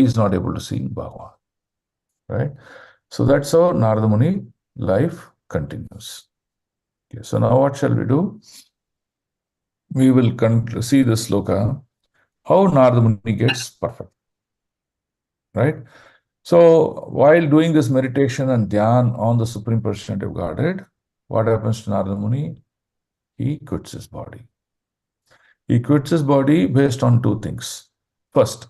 is not able to see Bhagavan. Right? So that's how Narada Muni life continues. Okay, so now what shall we do? We will see the sloka, how Narada Muni gets perfect. Right? So while doing this meditation and dhyan on the Supreme Personality of Godhead, what happens to Narada Muni? He quits his body. He quits his body based on two things. First,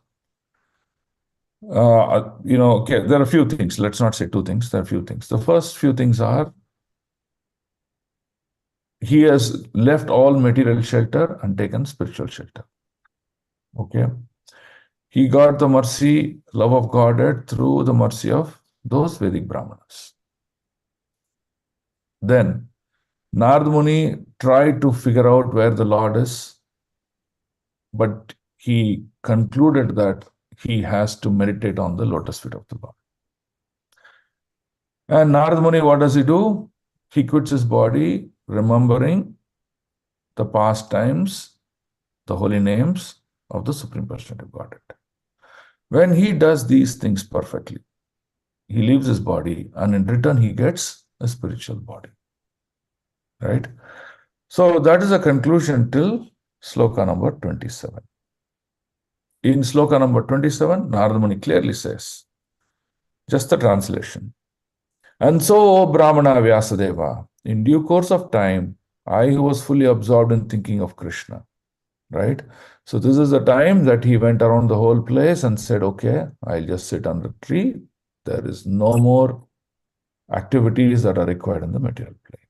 okay, there are a few things. Let's not say two things. There are a few things. The first few things are he has left all material shelter and taken spiritual shelter. Okay. He got the mercy, love of Godhead through the mercy of those Vedic Brahmanas. Then, Narada Muni tried to figure out where the Lord is, but he concluded that he has to meditate on the lotus feet of the Lord. And Narada Muni, what does he do? He quits his body, remembering the past times, the holy names of the Supreme Personality of Godhead. When he does these things perfectly, he leaves his body, and in return, he gets a spiritual body. Right? So that is a conclusion till sloka number 27. In sloka number 27, Narada Muni clearly says, just the translation. And so, O Brahmana Vyasadeva, in due course of time, I was fully absorbed in thinking of Krishna. Right? So this is the time that he went around the whole place and said, okay, I'll just sit under a tree. There is no more activities that are required in the material plane.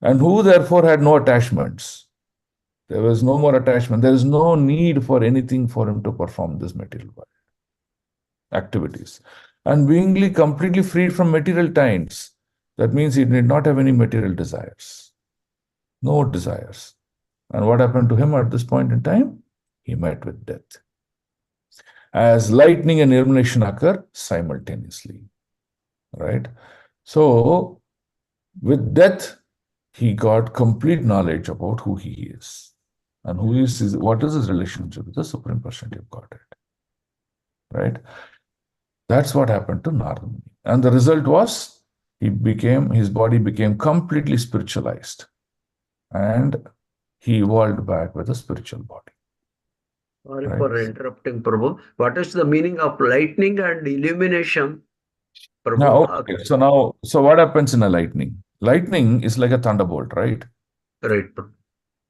And who therefore had no attachments. There was no more attachment. There is no need for anything for him to perform this material world activities. And being completely freed from material ties, that means he did not have any material desires. No desires. And what happened to him at this point in time? He met with death. As lightning and illumination occur simultaneously. Right? So, with death, he got complete knowledge about who he is. And what is his relationship with the Supreme Personality of Godhead. Right? That's what happened to Narada Muni. And the result was, his body became completely spiritualized. And he evolved back with a spiritual body. Sorry for interrupting, Prabhu. What is the meaning of lightning and illumination, Prabhu? Now, okay, so what happens in a lightning? Lightning is like a thunderbolt, right? Right.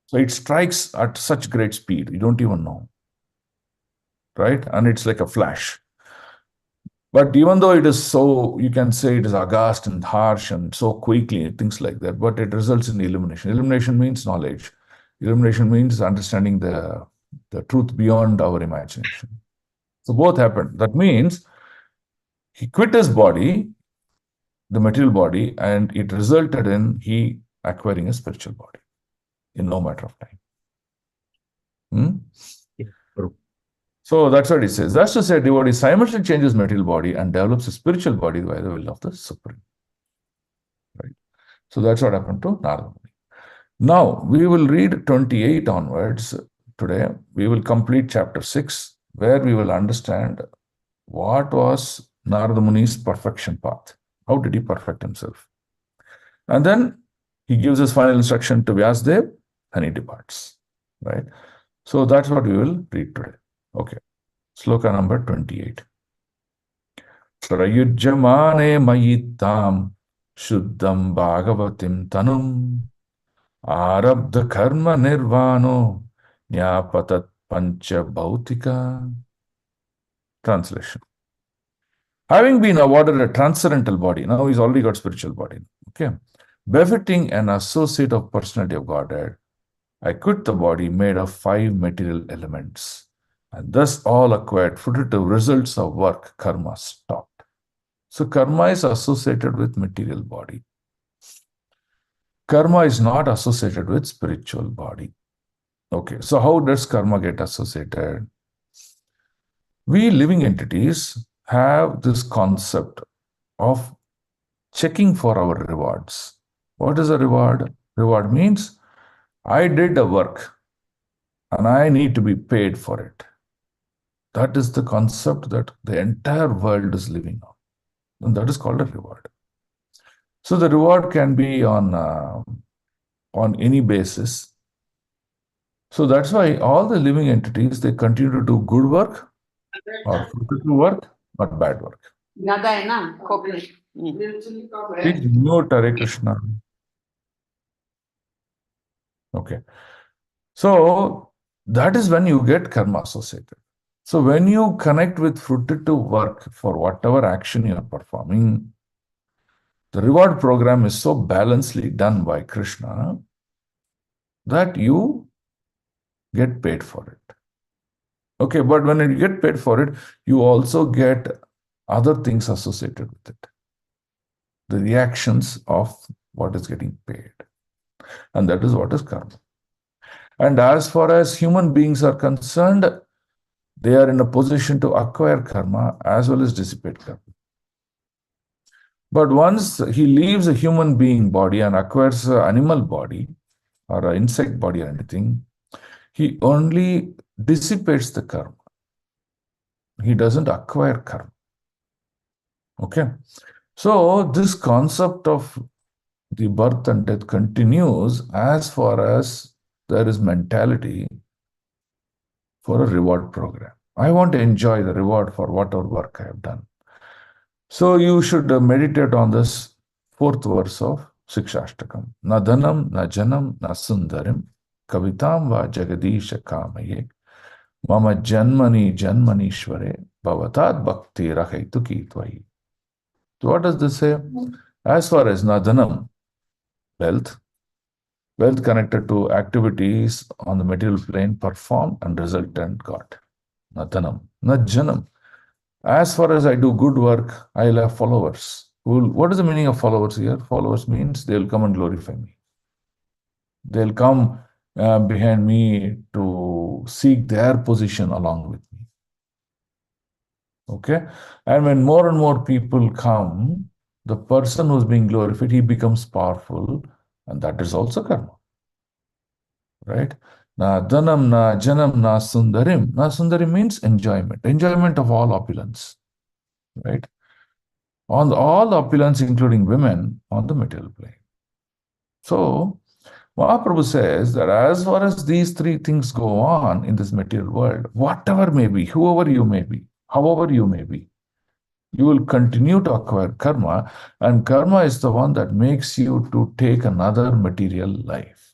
So it strikes at such great speed, you don't even know. Right? And it's like a flash. But even though it is so, you can say it is aghast and harsh and so quickly, things like that, but it results in illumination. Illumination means knowledge. Illumination means understanding the truth beyond our imagination. So both happened. That means he quit his body, the material body, and it resulted in he acquiring a spiritual body in no matter of time. So that's what he says. That's to say, devotee simultaneously changes material body and develops a spiritual body by the will of the Supreme. Right? So that's what happened to Narada Muni. Now, we will read 28 onwards today. We will complete chapter 6, where we will understand what was Narada Muni's perfection path. How did he perfect himself? And then he gives his final instruction to Vyasadeva and he departs. Right? So that's what we will read today. Okay. Sloka number 28. Prayujyamane mayitam shuddham bhagavatim tanum arabdha karma nirvano nyapatat pancha bhautika. Translation. Having been awarded a transcendental body, now he's already got spiritual body. Okay. Befitting an associate of personality of Godhead, I quit the body made of 5 material elements. And thus all acquired fruitive results of work, karma, stopped. So karma is associated with material body. Karma is not associated with spiritual body. Okay, so how does karma get associated? We living entities have this concept of checking for our rewards. What is a reward? Reward means I did a work and I need to be paid for it. That is the concept that the entire world is living on. And that is called a reward. So the reward can be on any basis. So that's why all the living entities, they continue to do good work or fruitful work or bad work. Please mute Hare Krishna. Okay. So that is when you get karma associated. So when you connect with fruitive work for whatever action you are performing, the reward program is so balancedly done by Krishna that you get paid for it. Okay, but when you get paid for it, you also get other things associated with it. The reactions of what is getting paid. And that is what is karma. And as far as human beings are concerned, they are in a position to acquire karma as well as dissipate karma. But once he leaves a human being body and acquires an animal body or an insect body or anything, he only dissipates the karma. He doesn't acquire karma. Okay. So this concept of the birth and death continues as far as there is mentality for a reward program. I want to enjoy the reward for whatever work I have done. So you should meditate on this fourth verse of Sikshashtakam. Na dhanam, na janam, na sundarim, kavitam va jagadisha kamaye, mama janmani janmanishware, bhavatat bhakti rahaitu kitvayi. So what does this say? As far as na dhanam, wealth connected to activities on the material plane performed and resultant got. Na dhanam, na janam. As far as I do good work, I'll have followers. What is the meaning of followers here? Followers means they'll come and glorify me. They'll come behind me to seek their position along with me. Okay? And when more and more people come, the person who's being glorified, he becomes powerful, and that is also karma. Right? Na dhanam, na janam, na sundarim. Na sundarim means enjoyment. Enjoyment of all opulence. Right? On all the opulence, including women, on the material plane. So, Mahaprabhu says that as far as these three things go on in this material world, whatever may be, whoever you may be, however you may be, you will continue to acquire karma, and karma is the one that makes you to take another material life.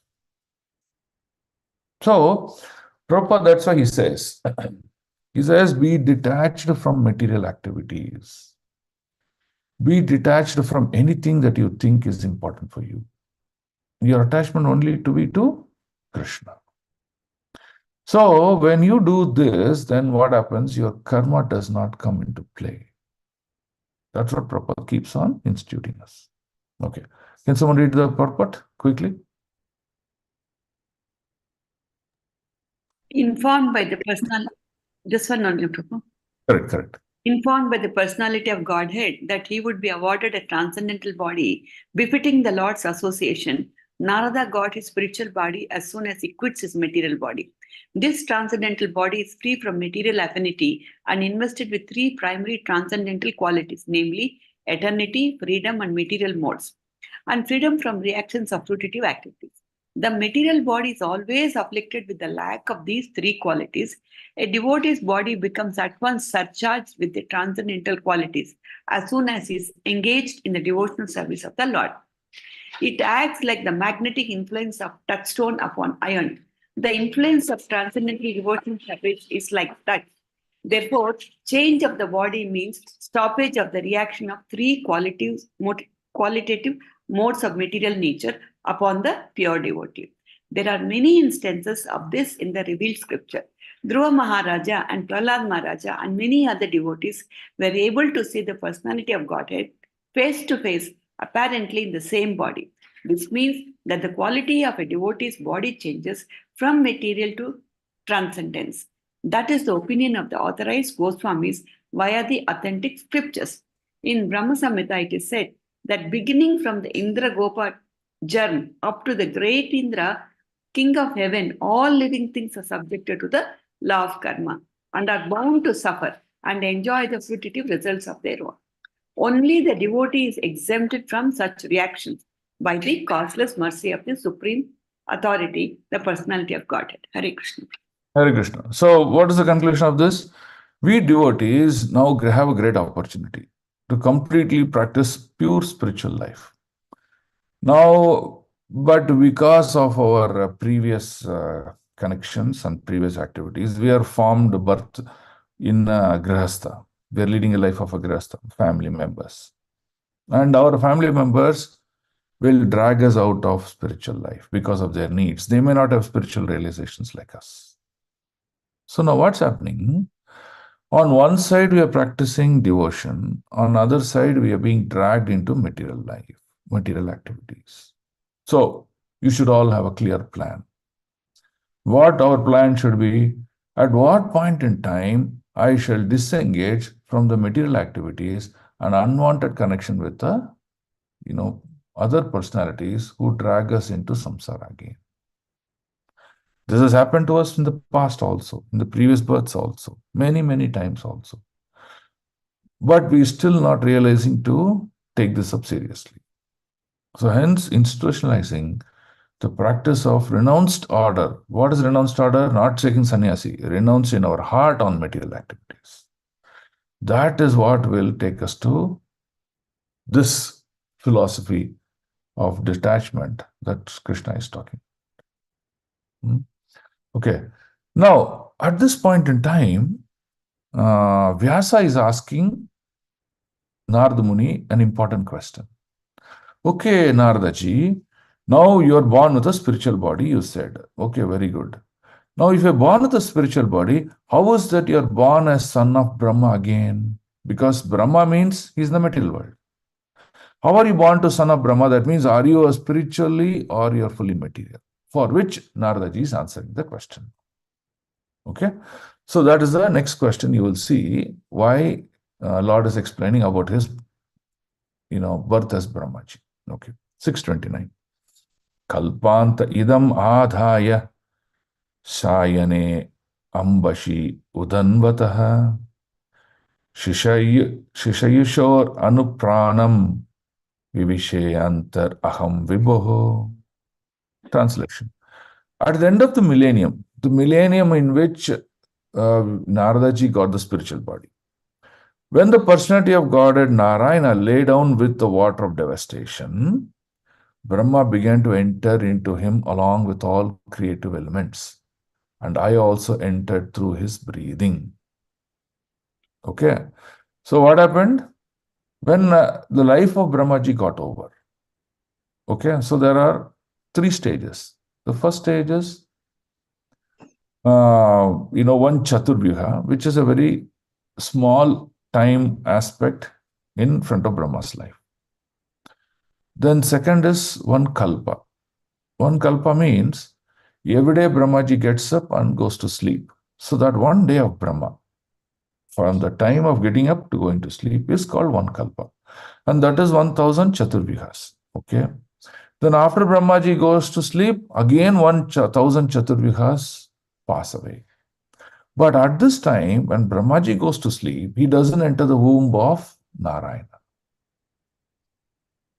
So, Prabhupada, that's why he says, be detached from material activities. Be detached from anything that you think is important for you. Your attachment only to be to Krishna. So when you do this, then what happens? Your karma does not come into play. That's what Prabhupada keeps on instituting us. Okay. Can someone read the purport quickly? Informed by the personal, this one only, Prabhu. Correct. Informed by the personality of Godhead that he would be awarded a transcendental body befitting the Lord's association, Narada got his spiritual body as soon as he quits his material body. This transcendental body is free from material affinity and invested with three primary transcendental qualities, namely eternity, freedom, and material modes, and freedom from reactions of fruitive activities. The material body is always afflicted with the lack of these three qualities. A devotee's body becomes at once surcharged with the transcendental qualities as soon as he is engaged in the devotional service of the Lord. It acts like the magnetic influence of touchstone upon iron. The influence of transcendental devotional service is like touch. Therefore, change of the body means stoppage of the reaction of three qualitative modes of material nature upon the pure devotee. There are many instances of this in the revealed scripture. Dhruva Maharaja and Prahlad Maharaja and many other devotees were able to see the personality of Godhead face to face, apparently in the same body. This means that the quality of a devotee's body changes from material to transcendence. That is the opinion of the authorized Goswamis via the authentic scriptures. In Brahma Samhita, it is said that beginning from the Indra Gopa germ up to the great Indra, king of heaven, all living things are subjected to the law of karma. and are bound to suffer and enjoy the fruitive results of their work. Only the devotee is exempted from such reactions by the causeless mercy of the Supreme Authority, the Personality of Godhead. Hare Krishna. Hare Krishna. So, what is the conclusion of this? We devotees now have a great opportunity to completely practice pure spiritual life. Now, but because of our previous connections and previous activities, we are formed birth in Grihastha. We are leading a life of a Grihastha, family members. And our family members will drag us out of spiritual life because of their needs. They may not have spiritual realizations like us. So now what's happening? On one side, we are practicing devotion. On the other side, we are being dragged into material life, material activities. So you should all have a clear plan. What our plan should be, at what point in time I shall disengage from the material activities and unwanted connection with the, other personalities who drag us into samsara again. This has happened to us in the past also, in the previous births also, many, many times also. But we still not realizing to take this up seriously. So hence institutionalizing the practice of renounced order. What is renounced order? Not taking sannyasi, renounced in our heart on material activities. That is what will take us to this philosophy of detachment that Krishna is talking. Okay. Now, at this point in time, Vyasa is asking Narada Muni an important question. Okay, Narada ji, now you are born with a spiritual body, you said. Okay, very good. Now, if you're born with a spiritual body, how is that you're born as son of Brahma again? Because Brahma means he's in the material world. How are you born to son of Brahma? That means, are you a spiritually or you're fully material? For which Narada ji is answering the question. Okay, so that is the next question. You will see why Lord is explaining about his, birth as Brahmaji. Okay, 629. Kalpanta idam adhaya sayane ambashi udanvataha shishayushor anupranam vivishayantar aham vibhoho. Translation. At the end of the millennium in which Narada ji got the spiritual body, when the personality of Godhead Narayana lay down with the water of devastation, Brahma began to enter into him along with all creative elements. And I also entered through his breathing. Okay. So what happened? When the life of Brahmaji got over. Okay. So there are 3 stages. The first stage is, one Chaturvyuha, which is a very small time aspect in front of Brahma's life. Then second is one Kalpa. One Kalpa means every day Brahmaji gets up and goes to sleep. So that one day of Brahma, from the time of getting up to going to sleep, is called one Kalpa. And that is 1000 Chaturvyuhas. Okay. Then after Brahmaji goes to sleep, again 1000 Chaturvyuhas pass away. But at this time, when Brahmaji goes to sleep, he doesn't enter the womb of Narayana.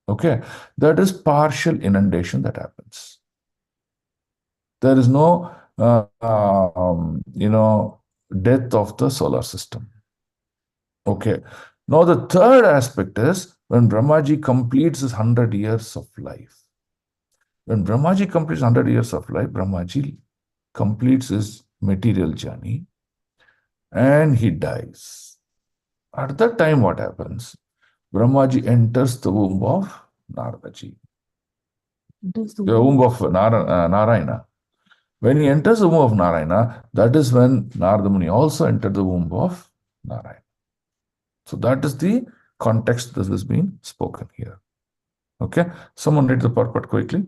Okay, that is partial inundation that happens. There is no, death of the solar system. Okay. Now the third aspect is when Brahmaji completes his 100 years of life. When Brahmaji completes 100 years of life, Brahmaji completes his material journey and he dies. At that time, what happens? Brahmaji enters the womb of Naradaji, the womb of Narayana. When he enters the womb of Narayana, that is when Narada Muni also entered the womb of Narayana. So that is the context that is being spoken here. Okay, someone read the purport quickly.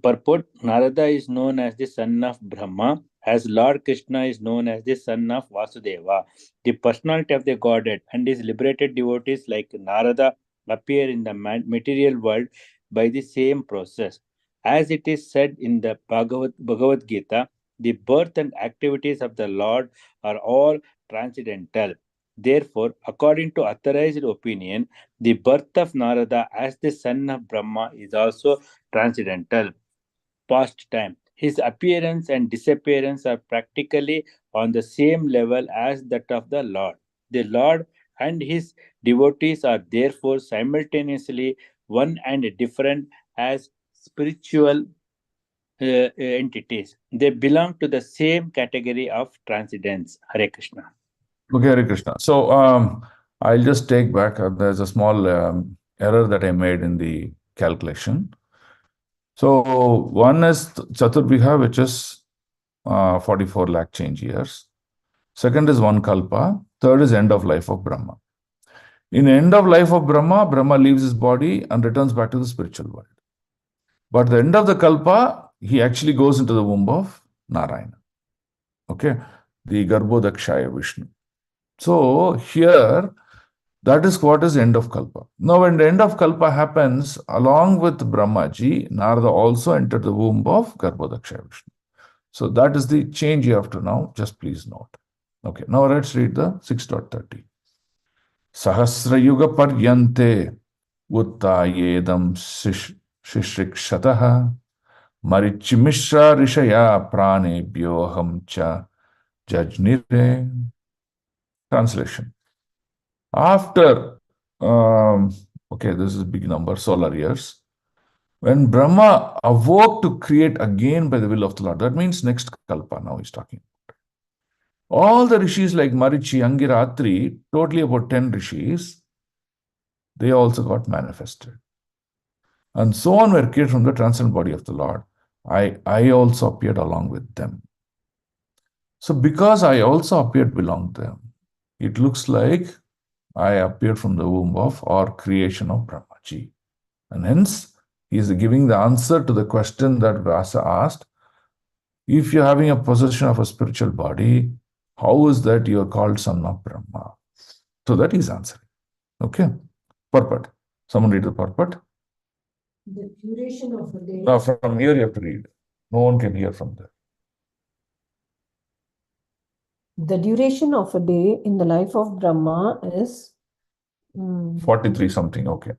Purport: Narada is known as the son of Brahma, as Lord Krishna is known as the son of Vasudeva, the personality of the Godhead, and his liberated devotees like Narada appear in the material world by the same process. As it is said in the Bhagavad Gita, The birth and activities of the Lord are all transcendental. Therefore, according to authorized opinion, the birth of Narada as the son of Brahma is also transcendental. Past time. His appearance and disappearance are practically on the same level as that of the Lord. The Lord and his devotees are therefore simultaneously one and different as spiritual entities. They belong to the same category of transcendence. Hare Krishna. Okay, Hare Krishna. So I'll just take back. There's a small error that I made in the calculation. So one is Chaturbhiha, which is 44 lakh change years. Second is one kalpa. Third is end of life of Brahma. In end of life of Brahma, Brahma leaves his body and returns back to the spiritual world. But at the end of the kalpa, he actually goes into the womb of Narayana. Okay, the Garbhodakshaya Vishnu. So here, that is what is end of kalpa. Now, when the end of kalpa happens, along with Brahmaji, Narada also entered the womb of Garbhodakshaya Vishnu. So that is the change you have to now just please note. Okay, now let's read the 6.30. Sahasrayuga paryante uttayedam shishrikshataha marichimishra rishaya pranebhyoham cha jajnire. Translation. After, okay, this is a big number, solar years. When Brahma awoke to create again by the will of the Lord, that means next kalpa, now he's talking. All the rishis like Marichi, Angira, Atri, totally about 10 rishis, they also got manifested. And so on were created from the transcendent body of the Lord. I also appeared along with them. So because I also appeared belong to them, it looks like I appeared from the womb of or creation of Brahmaji. And hence, he is giving the answer to the question that Vyasa asked. If you're having a possession of a spiritual body, how is that you are called son of Brahma? So that is answering. Okay. Purport. Someone read the purport. The duration of a day. Now from here you have to read. No one can hear from there. The duration of a day in the life of Brahma is 43 something. Okay.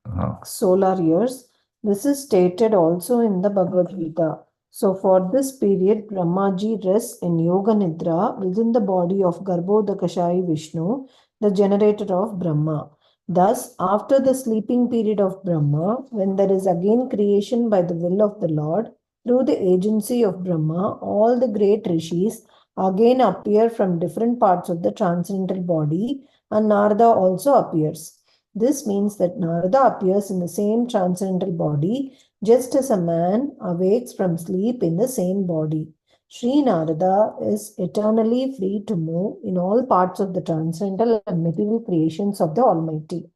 solar years. This is stated also in the Bhagavad Gita. So for this period, Brahmaji rests in Yoga Nidra within the body of Garbhodakashai Vishnu, the generator of Brahma. Thus, after the sleeping period of Brahma, when there is again creation by the will of the Lord, through the agency of Brahma, all the great rishis again appear from different parts of the transcendental body, and Narada also appears. This means that Narada appears in the same transcendental body, just as a man awakes from sleep in the same body. Sri Narada is eternally free to move in all parts of the transcendental and material creations of the Almighty.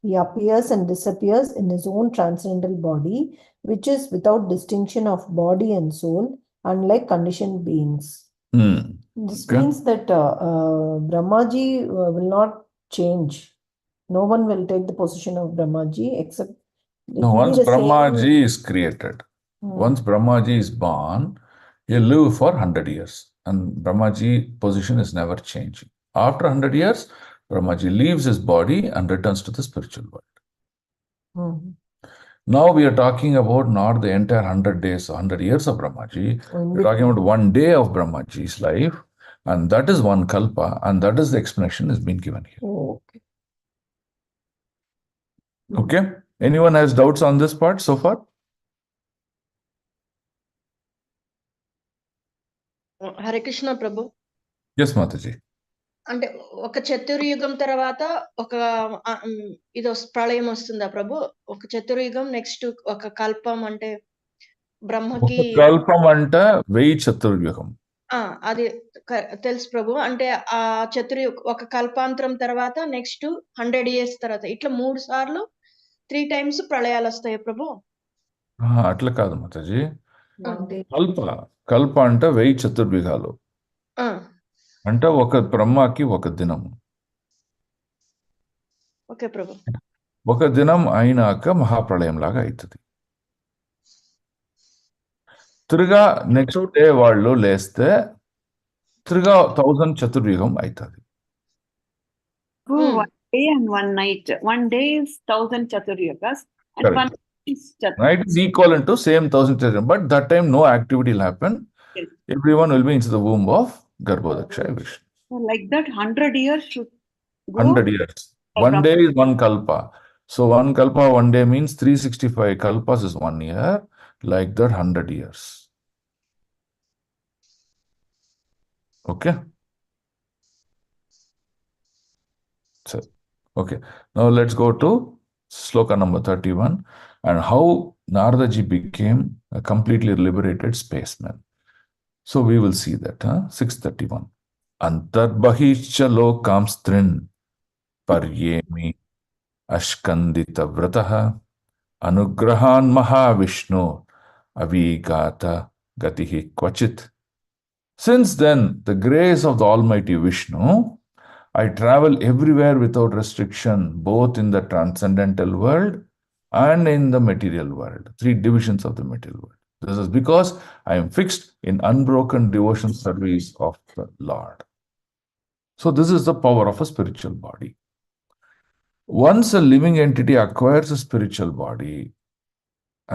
He appears and disappears in his own transcendental body, which is without distinction of body and soul, unlike conditioned beings. This means that Brahmaji will not change. No one will take the position of Brahmaji except No, once Brahmaji is created, once Brahmaji is born, he'll live for 100 years. And Brahmaji position is never changing. After 100 years, Brahmaji leaves his body and returns to the spiritual world. Now we are talking about not the entire 100 days, 100 years of Brahmaji. We're talking about one day of Brahmaji's life. And that is one kalpa. And that is the explanation has been given here. Okay. Okay. Anyone has doubts on this part so far? Hare Krishna Prabhu. Yes, Mataji. అంటే ఒక చతుర్యుగం తర్వాత ఒక ఇది ప్రళయం వస్తుందా ప్రభు? ఒక చతుర్యుగం next ఒక కల్పం అంటే బ్రహ్మకి కల్పం అంటే 1000 చతుర్యుగం. అది తెలుసు ప్రభు. అంటే ఆ ఒక కల్పాంతరం తర్వాత నెక్స్ట్ 100 years తర్వాత ఇట్లా 3 సార్లు 3 times ప్రళయాలు వస్తాయి ప్రభు? అట్లా కాదు మాతాజీ. కల్ప అంటే 1000 చతుర్యుగాలు. అంటే ఒక బ్రహ్మకి ఒక దినం. ఓకే ప్రభు. ఒక దినం అయినాక మహాప్రళయం లాగా అవుతుంది. తిరుగా నెక్స్ట్ So డే వాళ్ళు లేస్తే తిరుగా 1000 చతుర్యుగం అవుతుంది. Oh, 1 day and 1 night. 1 day is 1000 Chaturyugas and Correct. 1 night is Night is equivalent to same 1000 chaturyugam, but that time no activity will happen. Yes. Everyone will be into the womb of Garbhodakshaya Vishnu. So like that, 100 years should go. 100 years. One day is one kalpa. So one kalpa, 1 day means 365 kalpas is 1 year. Like that, 100 years. Okay. So, okay. Now let's go to sloka number 31 and how Naradaji became a completely liberated spaceman. So we will see that. 631. Antarbahishcha lokamstrin paryemi ashkandita vrataha anugrahan mahavishnu avigata gatihi kvachit. Since then, the grace of the Almighty Vishnu, I travel everywhere without restriction, both in the transcendental world and in the material world. 3 divisions of the material world. This is because I am fixed in unbroken devotion service of the Lord. So this is the power of a spiritual body. Once a living entity acquires a spiritual body,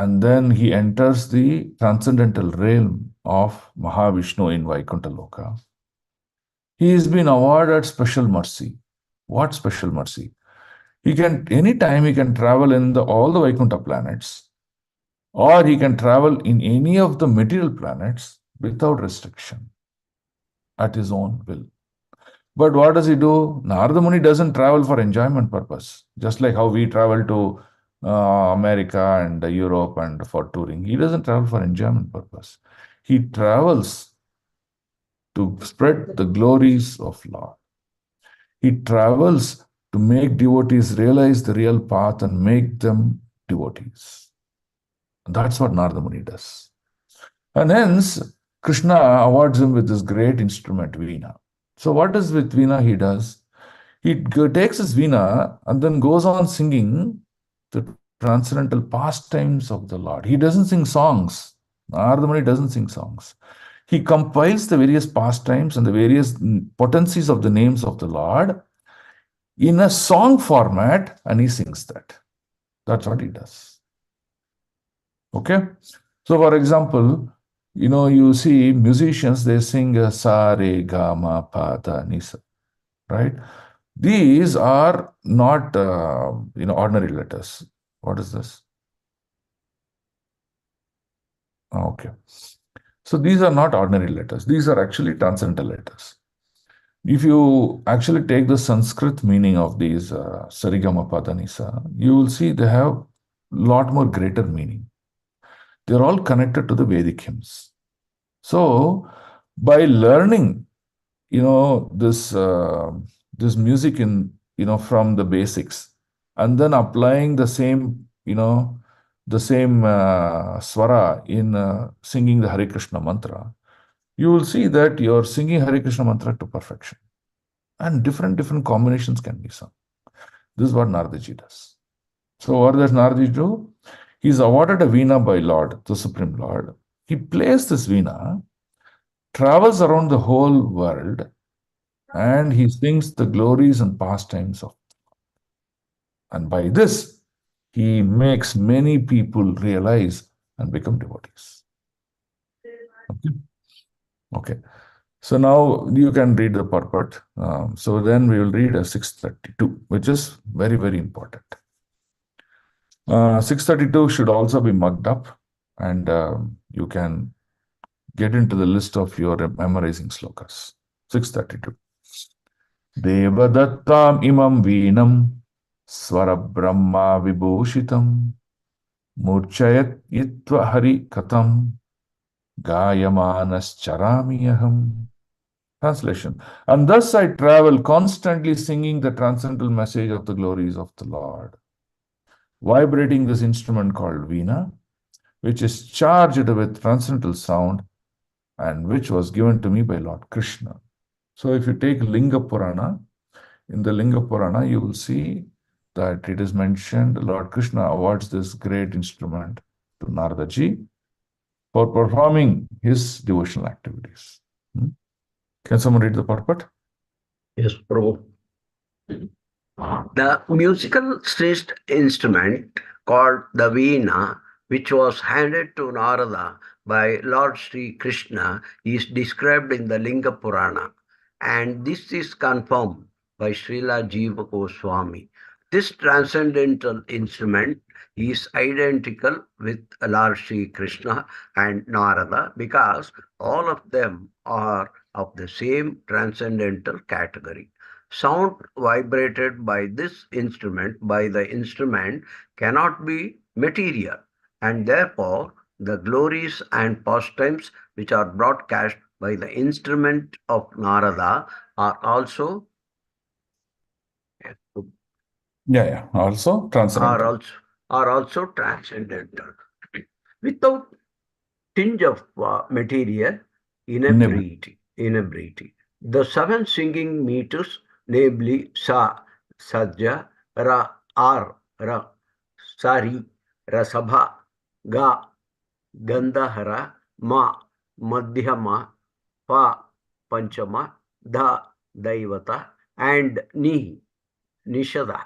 and then he enters the transcendental realm of Mahavishnu in Vaikuntha Loka, he has been awarded special mercy. What special mercy? He can, anytime he can travel in all the Vaikuntha planets, or he can travel in any of the material planets without restriction, at his own will. But what does he do? Narada Muni doesn't travel for enjoyment purpose, just like how we travel to America and Europe and for touring. He doesn't travel for enjoyment purpose. He travels to spread the glories of Lord. He travels to make devotees realize the real path and make them devotees. That's what Narada Muni does. And hence, Krishna awards him with this great instrument, Veena. So what is with Veena he does? He takes his Veena and then goes on singing the transcendental pastimes of the Lord. He doesn't sing songs. Narada Muni doesn't sing songs. He compiles the various pastimes and the various potencies of the names of the Lord in a song format, and he sings that. That's what he does. Okay? So, for example, you see musicians, they sing sa, re, ga, ma, pa, da, ni, sa, right? These are not, ordinary letters. What is this? Okay. So, these are not ordinary letters. These are actually transcendental letters. If you actually take the Sanskrit meaning of these Sarigama Padanisa, you will see they have a lot more greater meaning. They're all connected to the Vedic hymns. So, by learning, this music in, from the basics, and then applying the same, swara in singing the Hare Krishna mantra, you will see that you're singing Hare Krishna mantra to perfection. And different combinations can be sung. This is what Naradaji does. So what does Naradaji do? He's awarded a Veena by Lord, the Supreme Lord. He plays this Veena, travels around the whole world, and he sings the glories and pastimes of. And by this, he makes many people realize and become devotees. Okay. So now you can read the purport. So then we will read a 632, which is very, very important. 632 should also be mugged up, and you can get into the list of your memorizing slokas. 632. Devadattam imam veenam swara brahma vibhushitam murchayat yitva hari katam gayamanas charamiyaham. Translation. And thus I travel constantly singing the transcendental message of the glories of the Lord, vibrating this instrument called Veena, which is charged with transcendental sound and which was given to me by Lord Krishna. So if you take Linga Purana, in the Linga Purana, you will see that it is mentioned Lord Krishna awards this great instrument to Naradaji, for performing his devotional activities. Can someone read the purport? Yes, Prabhu. The musical stringed instrument called the Veena, which was handed to Narada by Lord Sri Krishna, is described in the Linga Purana, and this is confirmed by Srila Jiva Goswami. This transcendental instrument is identical with Lord Sri Krishna and Narada because all of them are of the same transcendental category. Sound vibrated by this instrument, by the instrument, cannot be material, and therefore the glories and pastimes which are broadcast by the instrument of Narada are also Also transcendental. are also transcendental. Without tinge of material inebriety. The seven singing meters, namely Sa, Sajja, Ra, Ar, Ra, Sari, Rasabha, Ga, Gandhara, Ma, Madhyama, Pa, Panchama, Dha, Daivata, and Ni, Nishada,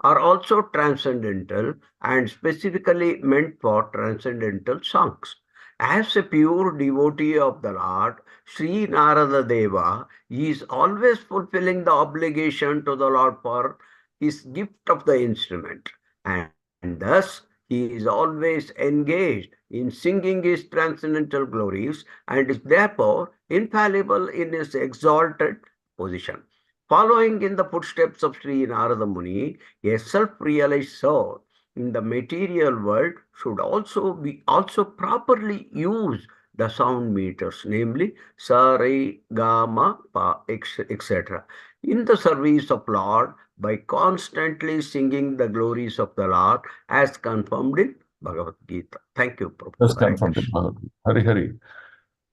are also transcendental and specifically meant for transcendental songs. As a pure devotee of the Lord, Sri Narada Deva is always fulfilling the obligation to the Lord for his gift of the instrument, and thus he is always engaged in singing his transcendental glories and is therefore infallible in his exalted position. Following in the footsteps of Sri Narada Muni, a self-realized soul in the material world should also properly use the sound meters, namely sa, re, ga, ma, pa, etc., in the service of Lord by constantly singing the glories of the Lord as confirmed in Bhagavad Gita. Thank you, Prabhu. That's confirmed in Bhagavad Gita. Hari Hari.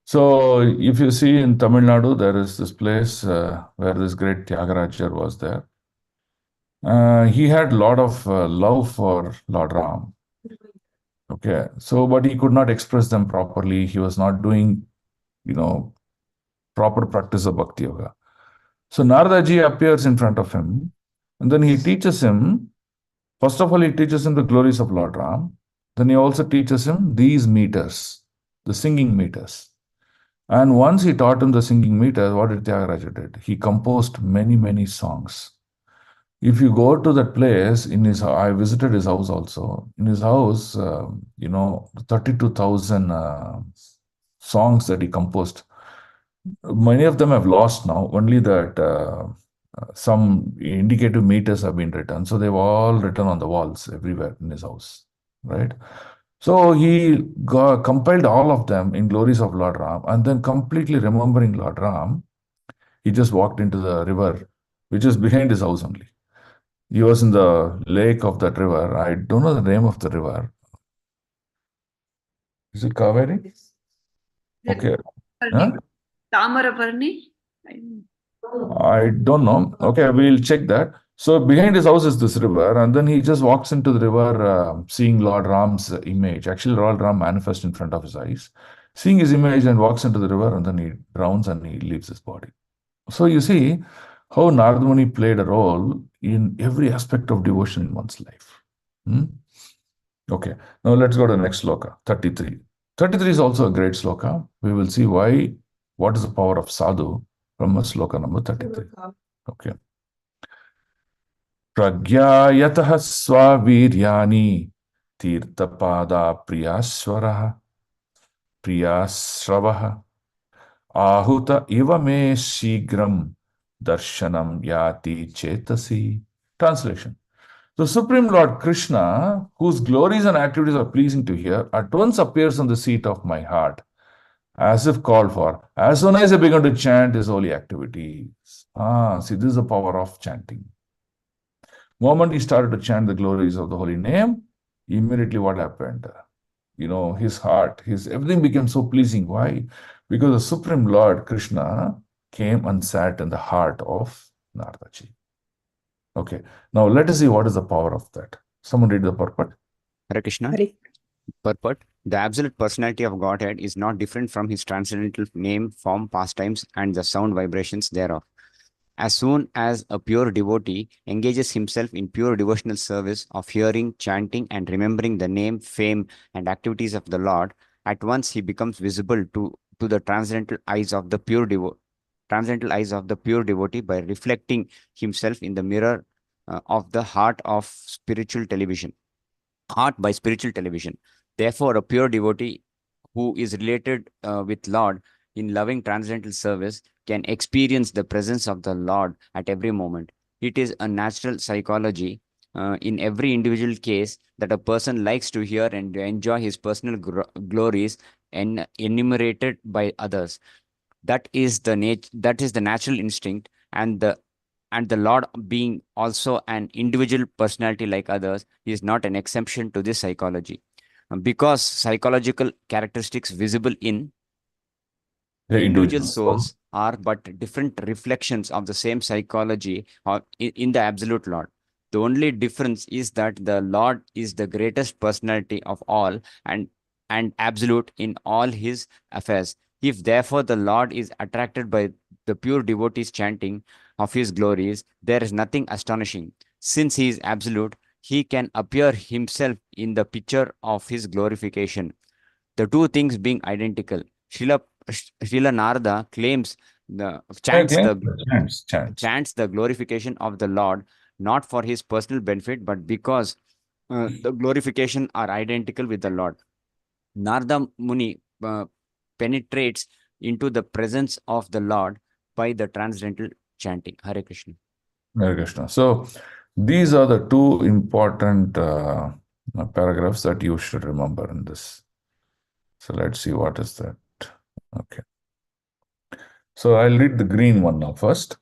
So, if you see in Tamil Nadu, there is this place where this great Tyagarajar was there. He had a lot of love for Lord Ram. Okay, so but he could not express them properly. He was not doing, proper practice of Bhakti Yoga. So Narada ji appears in front of him, and then he teaches him. First of all, he teaches him the glories of Lord Ram. Then he also teaches him these meters, the singing meters. And once he taught him the singing meters, what did Tyagaraja did? He composed many, many songs. If you go to that place, I visited his house also. In his house, 32,000 songs that he composed. Many of them have lost now. Only that some indicative meters have been written. So they've all written on the walls everywhere in his house, right? So he compiled all of them in glories of Lord Ram, and then completely remembering Lord Ram, he just walked into the river, which is behind his house only. He was in the lake of that river. I don't know the name of the river. Is it Kaveri? Okay. Huh? Tamaraparni? I don't know. Okay, we'll check that. So behind his house is this river, and then he just walks into the river, seeing Lord Ram's image. Actually, Lord Ram manifests in front of his eyes, seeing his image, and walks into the river, and then he drowns and he leaves his body. So you see how Narada Muni played a role in every aspect of devotion in one's life. Okay, now let's go to the next sloka, 33. 33 is also a great sloka. We will see what is the power of sadhu from sloka number 33. Okay. Pragyayatah swaviryani tirthapada priyasravaha ahuta iva me shigram darshanam yati chetasi. Translation. The Supreme Lord Krishna, whose glories and activities are pleasing to hear, at once appears on the seat of my heart, as if called for, as soon as I began to chant his holy activities. See, this is the power of chanting. The moment he started to chant the glories of the holy name, immediately what happened? His heart, everything became so pleasing. Why? Because the Supreme Lord Krishna came and sat in the heart of Naradaji. Okay, now let us see what is the power of that. Someone read the purport. Hare Krishna. Purport: the absolute personality of Godhead is not different from his transcendental name, form, pastimes, and the sound vibrations thereof. As soon as a pure devotee engages himself in pure devotional service of hearing, chanting, and remembering the name, fame, and activities of the Lord, at once he becomes visible to the transcendental eyes of the pure devotee by reflecting himself in the mirror of the heart by spiritual television. Therefore, a pure devotee who is related with Lord in loving transcendental service can experience the presence of the Lord at every moment. It is a natural psychology in every individual case that a person likes to hear and enjoy his personal glories and enumerated by others. That is the natural instinct, and the Lord, being also an individual personality like others, is not an exception to this psychology. Because psychological characteristics visible in The individual individual. souls are but different reflections of the same psychology in the absolute Lord. The only difference is that the Lord is the greatest personality of all, and absolute in all his affairs. If therefore the Lord is attracted by the pure devotees chanting of his glories, there is nothing astonishing. Since he is absolute, he can appear himself in the picture of his glorification, the two things being identical. Srila Narada claims the chants Okay. the Chants. chants the glorification of the Lord, not for his personal benefit, but because the glorification are identical with the Lord. Narada Muni penetrates into the presence of the Lord by the transcendental chanting. Hare Krishna. Hare Krishna. So these are the two important paragraphs that you should remember in this. So let's see what is that. Okay. So I'll read the green one now first.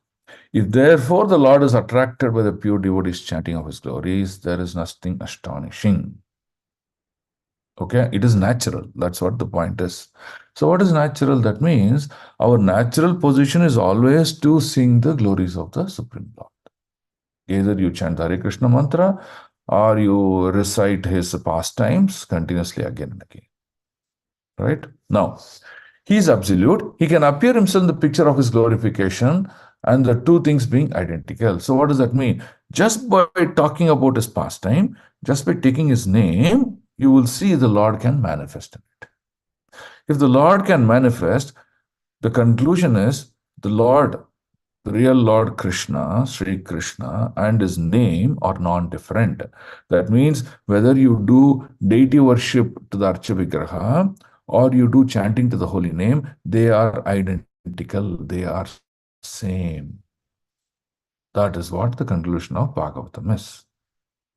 If therefore the Lord is attracted by the pure devotees chanting of his glories, there is nothing astonishing. Okay, it is natural. That's what the point is. So, what is natural? That means our natural position is always to sing the glories of the Supreme Lord. Either you chant the Hare Krishna mantra or you recite his pastimes continuously again and again. Right? Now, he is absolute. He can appear himself in the picture of his glorification, and the two things being identical. So, what does that mean? Just by talking about his pastime, just by taking his name, you will see the Lord can manifest in it. If the Lord can manifest, the conclusion is the Lord, the real Lord Krishna, Sri Krishna, and his name are non-different. That means whether you do deity worship to the Archa Vigraha or you do chanting to the holy name, they are identical, they are same. That is what the conclusion of Bhagavatam is.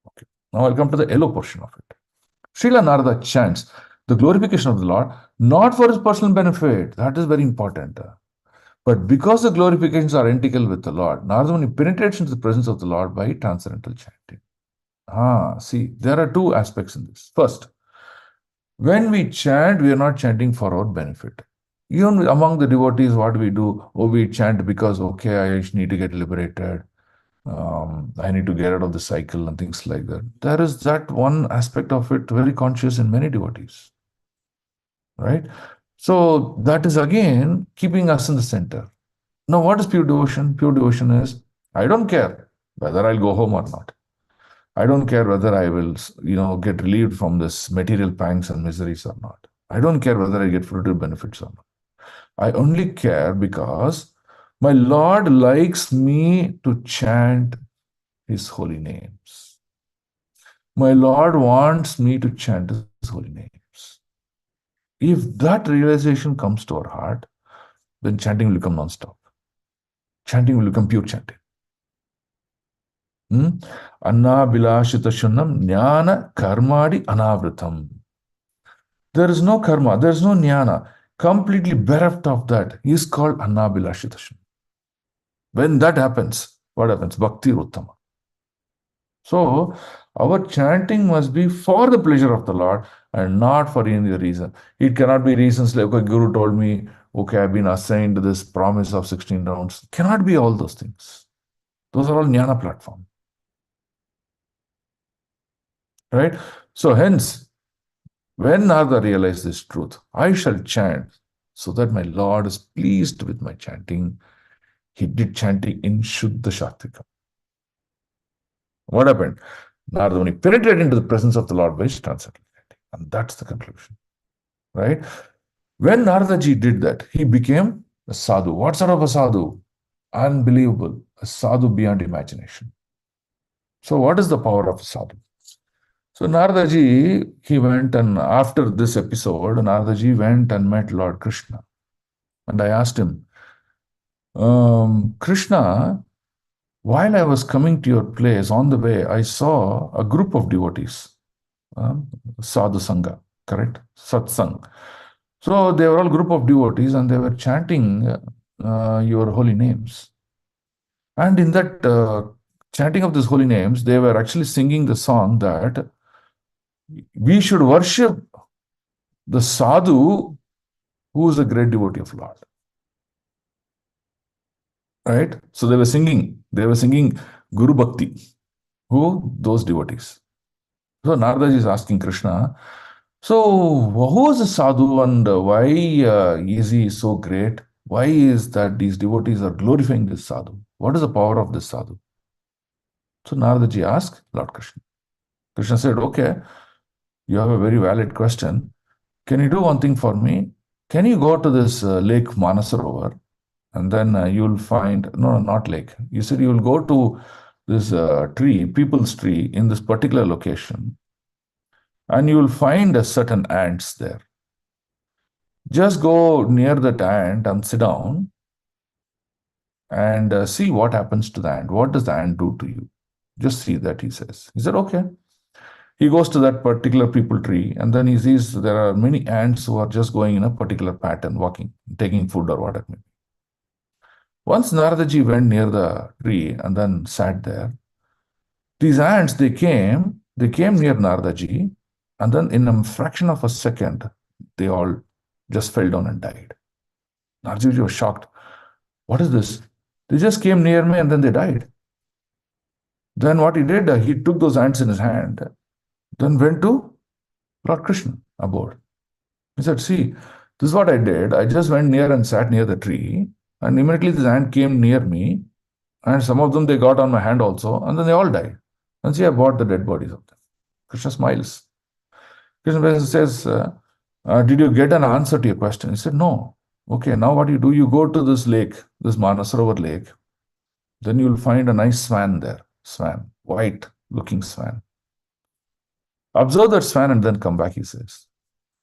Okay. Now I'll come to the yellow portion of it. Srila Narada chants the glorification of the Lord, not for his personal benefit. That is very important. But because the glorifications are identical with the Lord, Narada Muni penetrates into the presence of the Lord by transcendental chanting. See, there are two aspects in this. First, when we chant, we are not chanting for our benefit. Even among the devotees, what do we do? Oh, we chant because, okay, I need to get liberated. I need to get out of the cycle and things like that. There is that one aspect of it very conscious in many devotees, right? So that is again keeping us in the center. Now, what is pure devotion? Pure devotion is I don't care whether I'll go home or not. I don't care whether I will, get relieved from this material pangs and miseries or not. I don't care whether I get fruitive benefits or not. I only care because my Lord likes me to chant his holy names. My Lord wants me to chant his holy names. If that realization comes to our heart, then chanting will become non-stop. Chanting will become pure chanting. Anna bilashita shunnam jnana karmadi anavritam. There is no karma, there is no jnana. Completely bereft of that. He is called Anna bilashita shunnam. When that happens, what happens? Bhakti Uttama. So, our chanting must be for the pleasure of the Lord and not for any other reason. It cannot be reasons like, okay, Guru told me, okay, I've been assigned this promise of 16 rounds. Cannot be all those things. Those are all jnana platform. Right? So, hence, When Narada realized this truth, I shall chant so that my Lord is pleased with my chanting. He did chanting in Shuddha Shaktika. What happened? Narada, when he penetrated into the presence of the Lord by transcendental chanting. And that's the conclusion. Right? When Narada ji did that, he became a sadhu. What sort of a sadhu? Unbelievable. A sadhu beyond imagination. So, what is the power of a sadhu? So, Narada ji, he went, and after this episode, Narada ji went and met Lord Krishna. And I asked him, Krishna, while I was coming to your place, on the way, I saw a group of devotees, sadhu sangha, correct? Satsang. So they were all group of devotees and they were chanting your holy names. And in that chanting of these holy names, they were actually singing the song that we should worship the sadhu who is a great devotee of Lord. Right? So they were singing Guru Bhakti. Who? Those devotees. So Narada is asking Krishna, so who is the sadhu and why is he so great? Why is that these devotees are glorifying this sadhu? What is the power of this sadhu? So Narada ji asked Lord Krishna. Krishna said, okay, you have a very valid question. Can you do one thing for me? Can you go to this lake Manasarovar and then you'll find, no, not lake. You said you will go to this tree, people's tree in this particular location and you will find a certain ants there. Just go near that ant and sit down and see what happens to the ant. What does the ant do to you? Just see that, he says. He said, okay. He goes to that particular people tree and then he sees there are many ants who are just going in a particular pattern, walking, taking food or whatever. Once Narada ji went near the tree and then sat there, these ants, they came near Narada ji, and then in a fraction of a second, they all just fell down and died. Narada ji was shocked. What is this? They just came near me and then they died. Then what he did, he took those ants in his hand, then went to Lord Krishna aboard. He said, see, this is what I did. I just went near and sat near the tree, and immediately this ant came near me, and some of them, they got on my hand also, and then they all died. And see, I brought the dead bodies of them. Krishna smiles. Krishna says, did you get an answer to your question? He said, no. Okay, now what do? You go to this lake, this Manasarovar lake. Then you'll find a nice swan there. Swan, white looking swan. Observe that swan and then come back, he says.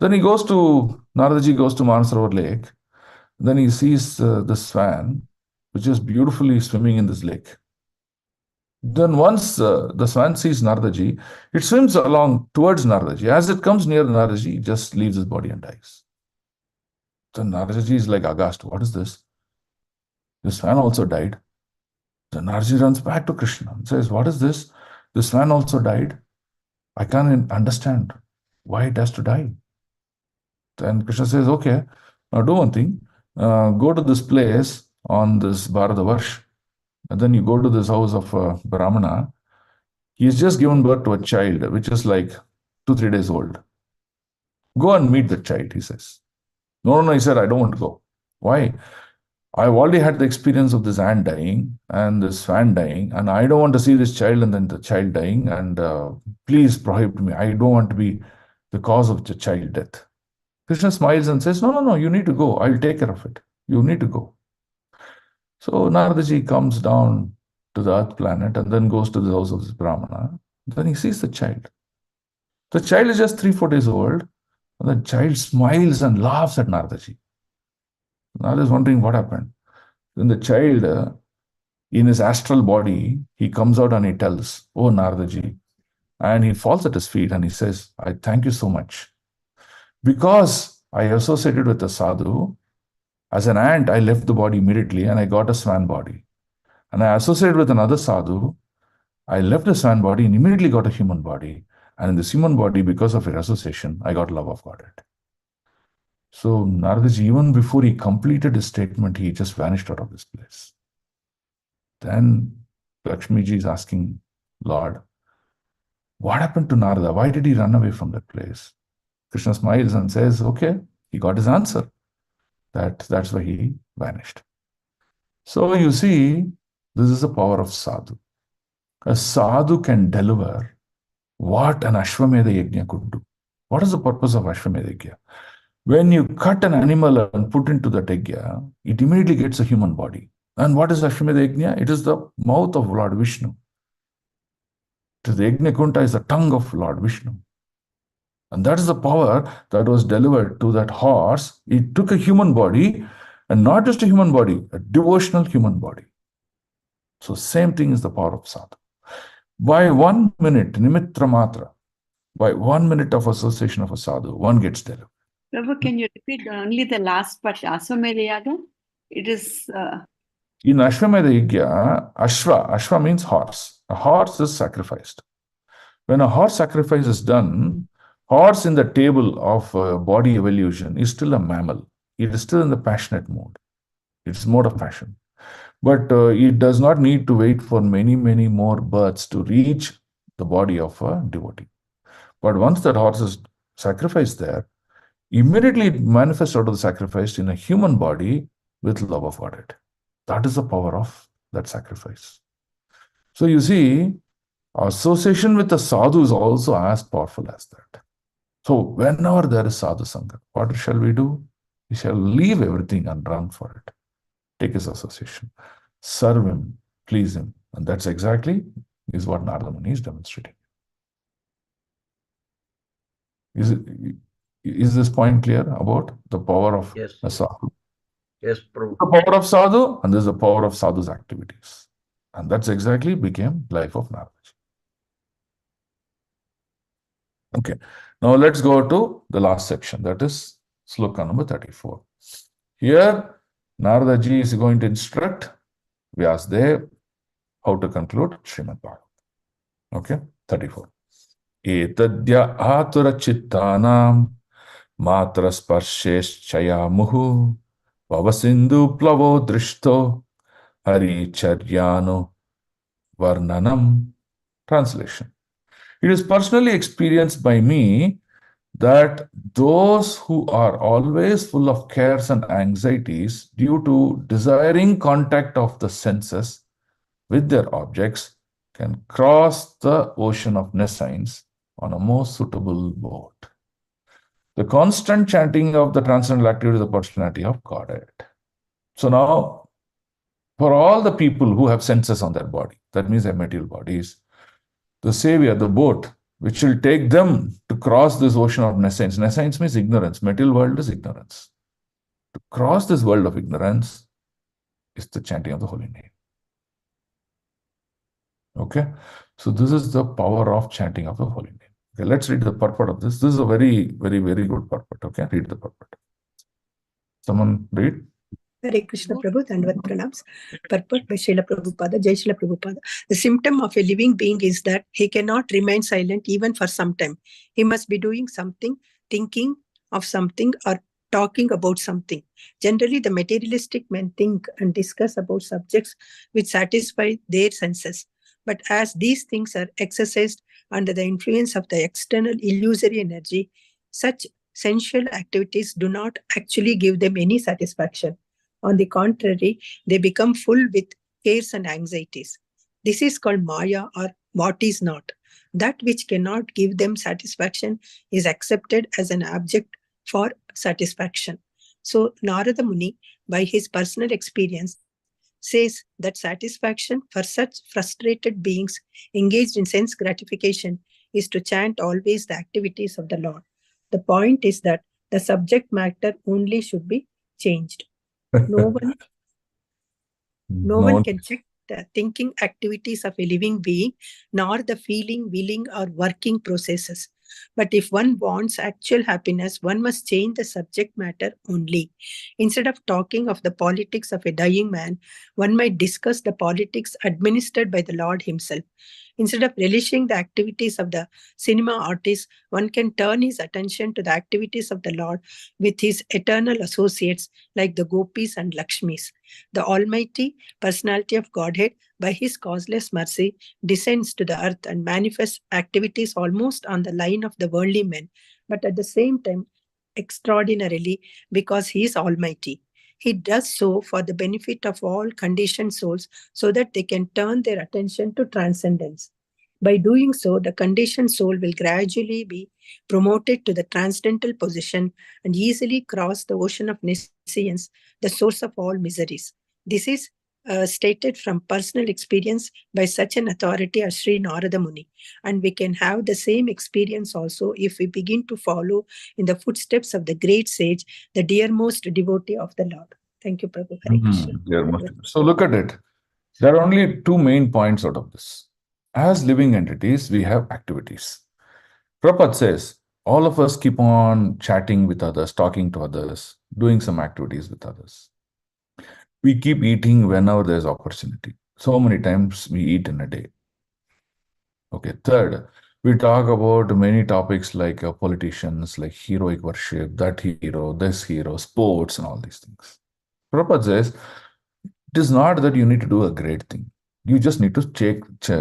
Then Naradaji goes to Manasarovar lake. Then he sees the swan, which is beautifully swimming in this lake. Then once the swan sees Naradaji, it swims along towards Naradaji. As it comes near Naradaji, it just leaves his body and dies. Then Naradaji is like aghast. What is this? The swan also died. Then Naradaji runs back to Krishna and says, what is this? The swan also died. I can't understand why it has to die. Then Krishna says, okay, now do one thing. Go to this place on this Bharatavarsha. And then you go to this house of Brahmana. He's just given birth to a child, which is like 2-3 days old. Go and meet the child, he says. No, he said, I don't want to go. Why? I've already had the experience of this ant dying and this swan dying, and I don't want to see this child and then the child dying, and please prohibit me. I don't want to be the cause of the child death. Krishna smiles and says, no, you need to go. I'll take care of it. You need to go. So Naradaji comes down to the earth planet and then goes to the house of this Brahmana. Then he sees the child. The child is just 3-4 days old. And the child smiles and laughs at Naradaji. Narada is wondering what happened. Then the child, in his astral body, he comes out and he tells, oh Naradaji. And he falls at his feet and he says, I thank you so much. Because I associated with a sadhu, as an ant, I left the body immediately and I got a swan body. And I associated with another sadhu, I left the swan body and immediately got a human body. And in this human body, because of your association, I got love of Godhead. So Naradaji, even before he completed his statement, he just vanished out of this place. Then Lakshmiji is asking, Lord, what happened to Narada? Why did he run away from that place? Krishna smiles and says, okay, he got his answer. That's why he vanished. So you see, this is the power of sadhu. A sadhu can deliver what an Ashwamedha Yajna could do. What is the purpose of Ashwamedha Yajna? When you cut an animal and put into the yajna, it immediately gets a human body. And what is Ashwamedha Yajna? It is the mouth of Lord Vishnu. The Yajna Kunta is the tongue of Lord Vishnu. And that is the power that was delivered to that horse. It took a human body, and not just a human body, a devotional human body. So same thing is the power of sadhu. By 1 minute, nimitra matra, by 1 minute of association of a sadhu, one gets delivered. Prabhu, can you repeat only the last part, Ashwamedha Yaga? It is... In Ashwamedha Yajna, Ashwa means horse. A horse is sacrificed. When a horse sacrifice is done, horse in the table of body evolution is still a mammal. It is still in the passionate mode. It's mode of passion. But it does not need to wait for many, many more births to reach the body of a devotee. But once that horse is sacrificed there, immediately it manifests out of the sacrifice in a human body with love of Godhead. That is the power of that sacrifice. So you see, association with the sadhu is also as powerful as that. So whenever there is sadhu sangha, what shall we do? We shall leave everything and run for it. Take his association, serve him, please him. And that's exactly is what Narada Muni is demonstrating. Is this point clear about the power of Yes. a sadhu? Yes, Prabhu. The power of sadhu, and there's the power of sadhu's activities. And that's exactly became life of Narada. Okay, now let's go to the last section, that is sloka number 34. Here, Narada ji is going to instruct Vyasdev how to conclude Srimad Bhagavatam. Okay, 34. Etadya atura chittanam matra sparsheshchaya muhu vavasindu plavo drishto hari charyano varnanam. Translation. It is personally experienced by me that those who are always full of cares and anxieties due to desiring contact of the senses with their objects can cross the ocean of nescience on a more suitable boat. The constant chanting of the transcendental activity is the personality of Godhead. So now, for all the people who have senses on their body, that means their material bodies, the savior, the boat, which will take them to cross this ocean of nescience. Nescience means ignorance. Material world is ignorance. To cross this world of ignorance is the chanting of the holy name. Okay? So this is the power of chanting of the holy name. Okay, let's read the purport of this. This is a very, very, very good purport. Okay, read the purport. Someone read? Hare Krishna Prabhu, Dandavat Pranams. Purport by Srila Prabhupada, Jai Srila Prabhupada. The symptom of a living being is that he cannot remain silent even for some time. He must be doing something, thinking of something, or talking about something. Generally, the materialistic men think and discuss about subjects which satisfy their senses. But as these things are exercised under the influence of the external illusory energy, such sensual activities do not actually give them any satisfaction. On the contrary, they become full with cares and anxieties. This is called Maya, or what is not. That which cannot give them satisfaction is accepted as an object for satisfaction. So Narada Muni, by his personal experience, says that satisfaction for such frustrated beings engaged in sense gratification is to chant always the activities of the Lord. The point is that the subject matter only should be changed. No one can check the thinking activities of a living being, nor the feeling, willing, or working processes. But if one wants actual happiness, one must change the subject matter only. Instead of talking of the politics of a dying man, one might discuss the politics administered by the Lord himself. Instead of relishing the activities of the cinema artist, one can turn his attention to the activities of the Lord with his eternal associates like the Gopis and Lakshmis. The Almighty Personality of Godhead, by his causeless mercy, descends to the earth and manifests activities almost on the line of the worldly men, but at the same time, extraordinarily, because he is almighty. He does so for the benefit of all conditioned souls so that they can turn their attention to transcendence. By doing so, the conditioned soul will gradually be promoted to the transcendental position and easily cross the ocean of nescience, the source of all miseries. This is stated from personal experience by such an authority as Sri Narada Muni. And we can have the same experience also if we begin to follow in the footsteps of the great sage, the dearmost devotee of the Lord. Thank you, Prabhu. Hare Krishna. So look at it. There are only two main points out of this. As living entities, we have activities. Prabhupada says, all of us keep on chatting with others, talking to others, doing some activities with others. We keep eating whenever there's opportunity. So many times we eat in a day. Okay. Third, we talk about many topics like politicians, like heroic worship, that hero, this hero, sports, and all these things. Prabhupada says, it is not that you need to do a great thing. You just need to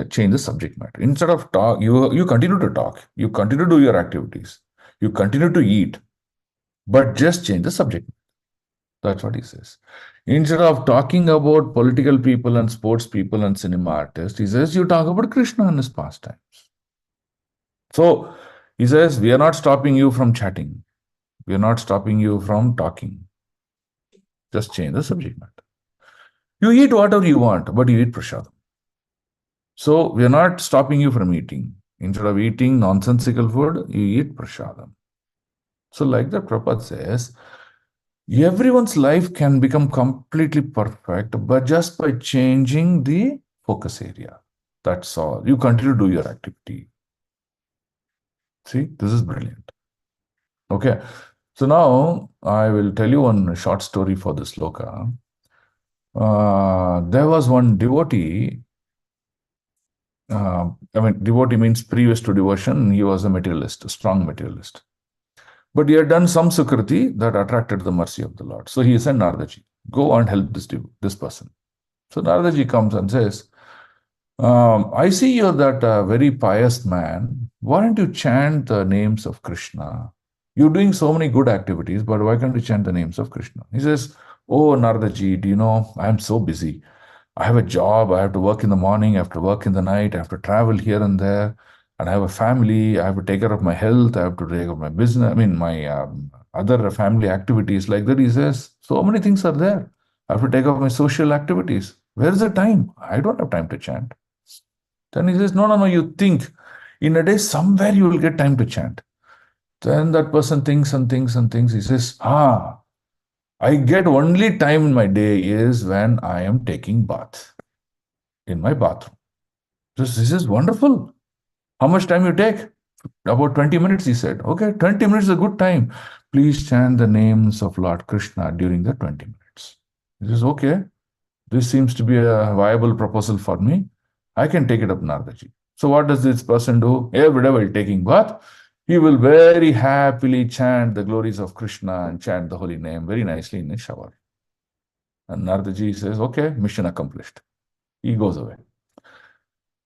change the subject matter. Instead of talk, you continue to talk. You continue to do your activities. You continue to eat. But just change the subject matter. That's what he says. Instead of talking about political people and sports people and cinema artists, he says, you talk about Krishna and his pastimes. So he says, we are not stopping you from chatting. We are not stopping you from talking. Just change the subject matter. You eat whatever you want, but you eat prasadam. So we are not stopping you from eating. Instead of eating nonsensical food, you eat prasadam. So like that, Prabhupada says, everyone's life can become completely perfect, but just by changing the focus area. That's all. You continue to do your activity. See, this is brilliant. Okay. So now I will tell you one short story for this sloka. There was one devotee. Devotee means previous to devotion. He was a materialist, a strong materialist. But he had done some sukriti that attracted the mercy of the Lord. So he sent Naradaji, go and help this person. So Naradaji comes and says, I see you're that very pious man. Why don't you chant the names of Krishna? You're doing so many good activities, but why can't you chant the names of Krishna? He says, oh, Naradaji, do you know, I'm so busy. I have a job. I have to work in the morning. I have to work in the night. I have to travel here and there. And I have a family. I have to take care of my health. I have to take care of my business. My other family activities like that. He says, so many things are there. I have to take care of my social activities. Where is the time? I don't have time to chant. Then he says, no, you think in a day somewhere you will get time to chant. Then that person thinks and thinks and thinks. He says, I get only time in my day is when I am taking bath in my bathroom. This is wonderful. How much time you take? About 20 minutes, he said. Okay, 20 minutes is a good time. Please chant the names of Lord Krishna during the 20 minutes. He says, okay, this seems to be a viable proposal for me. I can take it up, Naradaji. So what does this person do? Every day while taking bath, he will very happily chant the glories of Krishna and chant the holy name very nicely in his shower. And Naradaji says, okay, mission accomplished. He goes away.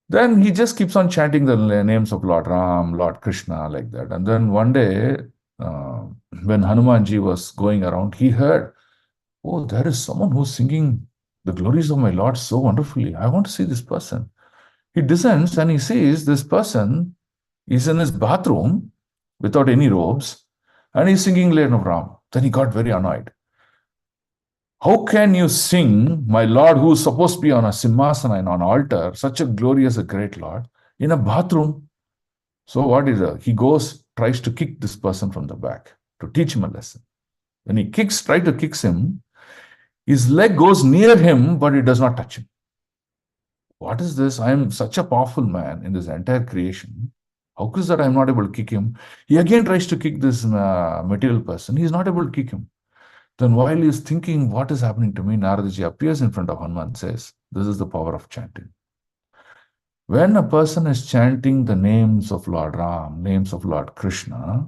Then he just keeps on chanting the names of Lord Ram, Lord Krishna, like that. And then one day, when Hanumanji was going around, he heard, oh, there is someone who's singing the glories of my Lord so wonderfully. I want to see this person. He descends and he sees this person is in his bathroom without any robes and he's singing Lane of Ram. Then he got very annoyed. How can you sing my Lord who is supposed to be on a simhasana and on an altar, such a glorious, a great Lord, in a bathroom? So what is it? He goes, tries to kick this person from the back to teach him a lesson. When he tries to kick him, his leg goes near him, but it does not touch him. What is this? I am such a powerful man in this entire creation. How is that I am not able to kick him? He again tries to kick this material person. He is not able to kick him. Then while he is thinking, what is happening to me, Naradaji appears in front of Hanuman and says, this is the power of chanting. When a person is chanting the names of Lord Ram, names of Lord Krishna,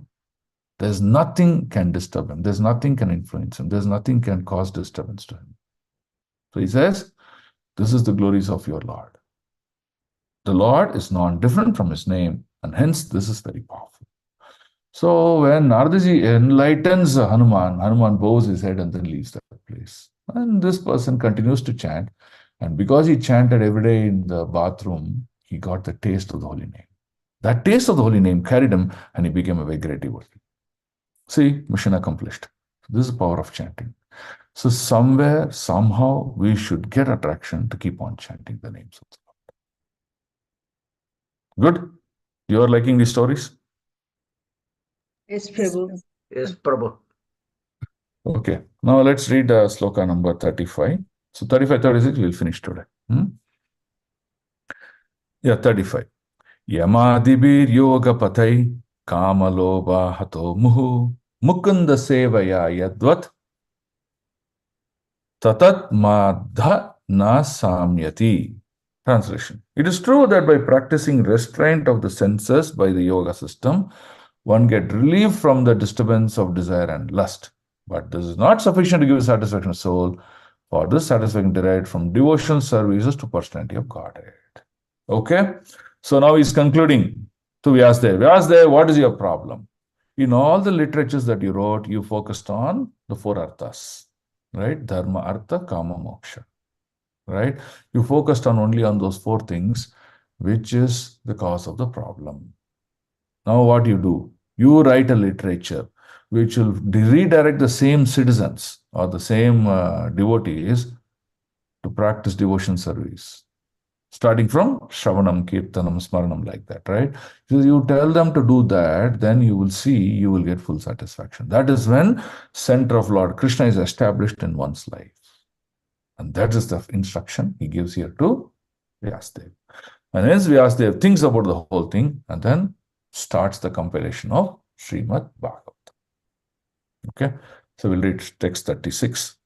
there's nothing can disturb him. There's nothing can influence him. There's nothing can cause disturbance to him. So he says, this is the glories of your Lord. The Lord is non-different from his name, and hence this is very powerful. So when Naradaji enlightens Hanuman, Hanuman bows his head and then leaves that place. And this person continues to chant. And because he chanted every day in the bathroom, he got the taste of the holy name. That taste of the holy name carried him and he became a very great devotee. See, mission accomplished. This is the power of chanting. So somewhere, somehow, we should get attraction to keep on chanting the names of the Lord. Good? You are liking these stories? Yes, Prabhu. Yes, Prabhu. Okay. Now let's read sloka number 35. So 35, 36, we'll finish today. Yeah, 35. Yamadibir yoga patai kamaloba hato muhu mukunda sevaya yadvat tatat madha na samyati. Translation. It is true that by practicing restraint of the senses by the yoga system, one get relief from the disturbance of desire and lust. But this is not sufficient to give satisfaction of soul, for this satisfaction derived from devotional services to personality of Godhead. Okay? So now he's concluding to Vyasdev. Vyasdev, what is your problem? In all the literatures that you wrote, you focused on the four arthas, right? Dharma, artha, kama, moksha, right? You focused on only on those four things, which is the cause of the problem. Now what do? You write a literature which will redirect the same citizens or the same devotees to practice devotion service. Starting from Shravanam, Kirtanam, Smaranam, like that, right? So you tell them to do that, then you will see, you will get full satisfaction. That is when center of Lord Krishna is established in one's life. And that is the instruction he gives here to Vyasdev. And hence Vyasdev thinks about the whole thing and then starts the compilation of Srimad Bhagavatam. Okay, so we'll read text 36.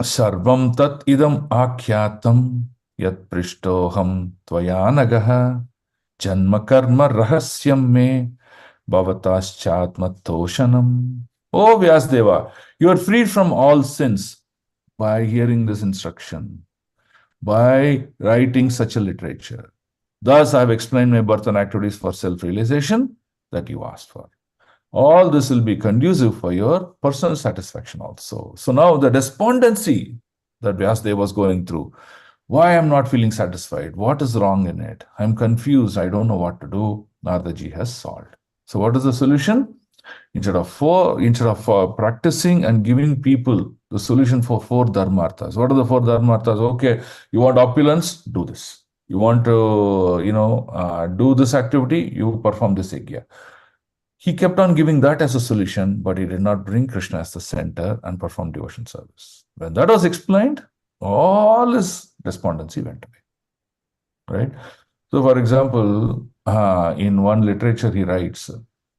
Sarvam tat idam akyatam yat prishtoham tvayanagaha janma karma rahasyam me bhavataschatma toshanam. Oh Vyasdeva, you are freed from all sins by hearing this instruction, by writing such a literature. Thus, I have explained my birth and activities for self-realization that you asked for. All this will be conducive for your personal satisfaction also. So now the despondency that Vyasdev was going through, why I'm not feeling satisfied, what is wrong in it, I'm confused, I don't know what to do, Naradaji has solved. So what is the solution? Instead of practicing and giving people the solution for four dharmarthas. What are the four dharmarthas? Okay, you want opulence, do this. You want to, do this activity, you perform this yajna. He kept on giving that as a solution, but he did not bring Krishna as the center and perform devotion service. When that was explained, all his despondency went away. Right? So, for example, in one literature, he writes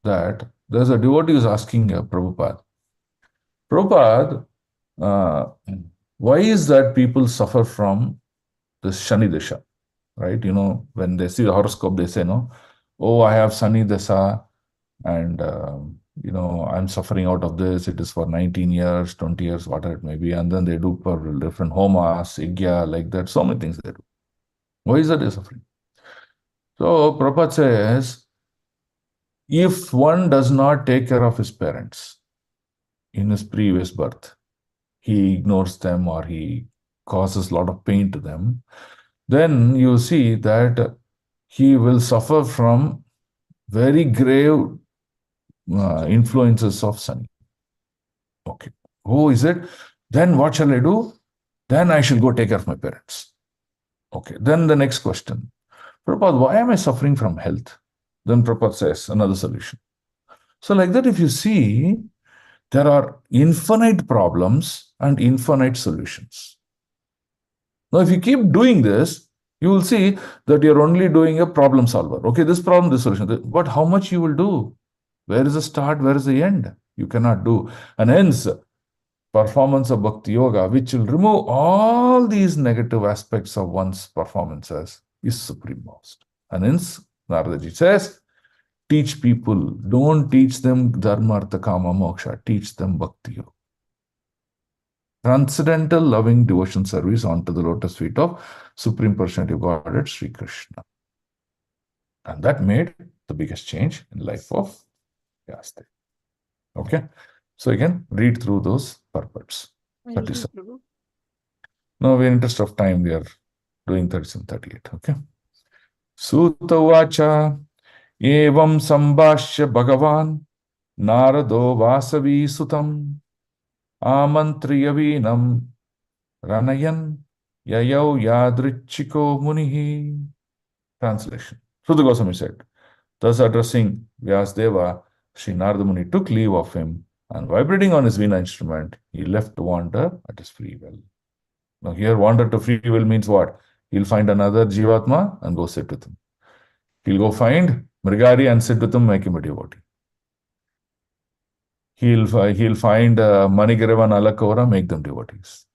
that there's a devotee who's asking Prabhupada, why is that people suffer from this Shani Dasha? Right? You know, when they see the horoscope, they say, no, oh, I have Shani Dasha. And, I'm suffering out of this. It is for 19 years, 20 years, whatever it may be. And then they do for different homas, yajna, like that. So many things they do. Why is that they're suffering? So Prabhupada says, if one does not take care of his parents in his previous birth, he ignores them or he causes a lot of pain to them, then you see that he will suffer from very grave influences of Shani. Okay. Oh, is it? Then what shall I do? Then I shall go take care of my parents. Okay. Then the next question. Prabhupada, why am I suffering from health? Then Prabhupada says another solution. So like that, if you see, there are infinite problems and infinite solutions. Now, if you keep doing this, you will see that you're only doing a problem solver. Okay, this problem, this solution. But how much you will do? Where is the start? Where is the end? You cannot do. And hence, performance of Bhakti Yoga, which will remove all these negative aspects of one's performances, is supremost. And hence, Naradaji says, teach people. Don't teach them Dharma, Artha, Kama, Moksha. Teach them Bhakti Yoga. Transcendental loving devotion service onto the lotus feet of Supreme Personality of Godhead, Sri Krishna. And that made the biggest change in life of Vyasdev. Okay, so again, read through those purports. 37. Now, in interest of time, we are doing 37, 38. Okay. Suta Vacha Evam Sambhashya Bhagavan Narado Vasavi Sutam Amantriyavinam Ranayan Yayau Yadrichiko Munihi. Translation. Suta Goswami said, thus addressing Vyasdeva, Sri Narada Muni took leave of him and vibrating on his Veena instrument, he left to wander at his free will. Now here, wander to free will means what? He'll find another Jivatma and go sit with him. He'll go find Mrigari and sit with him, make him a devotee. He'll find Manigariva and Alakora, make them devotees.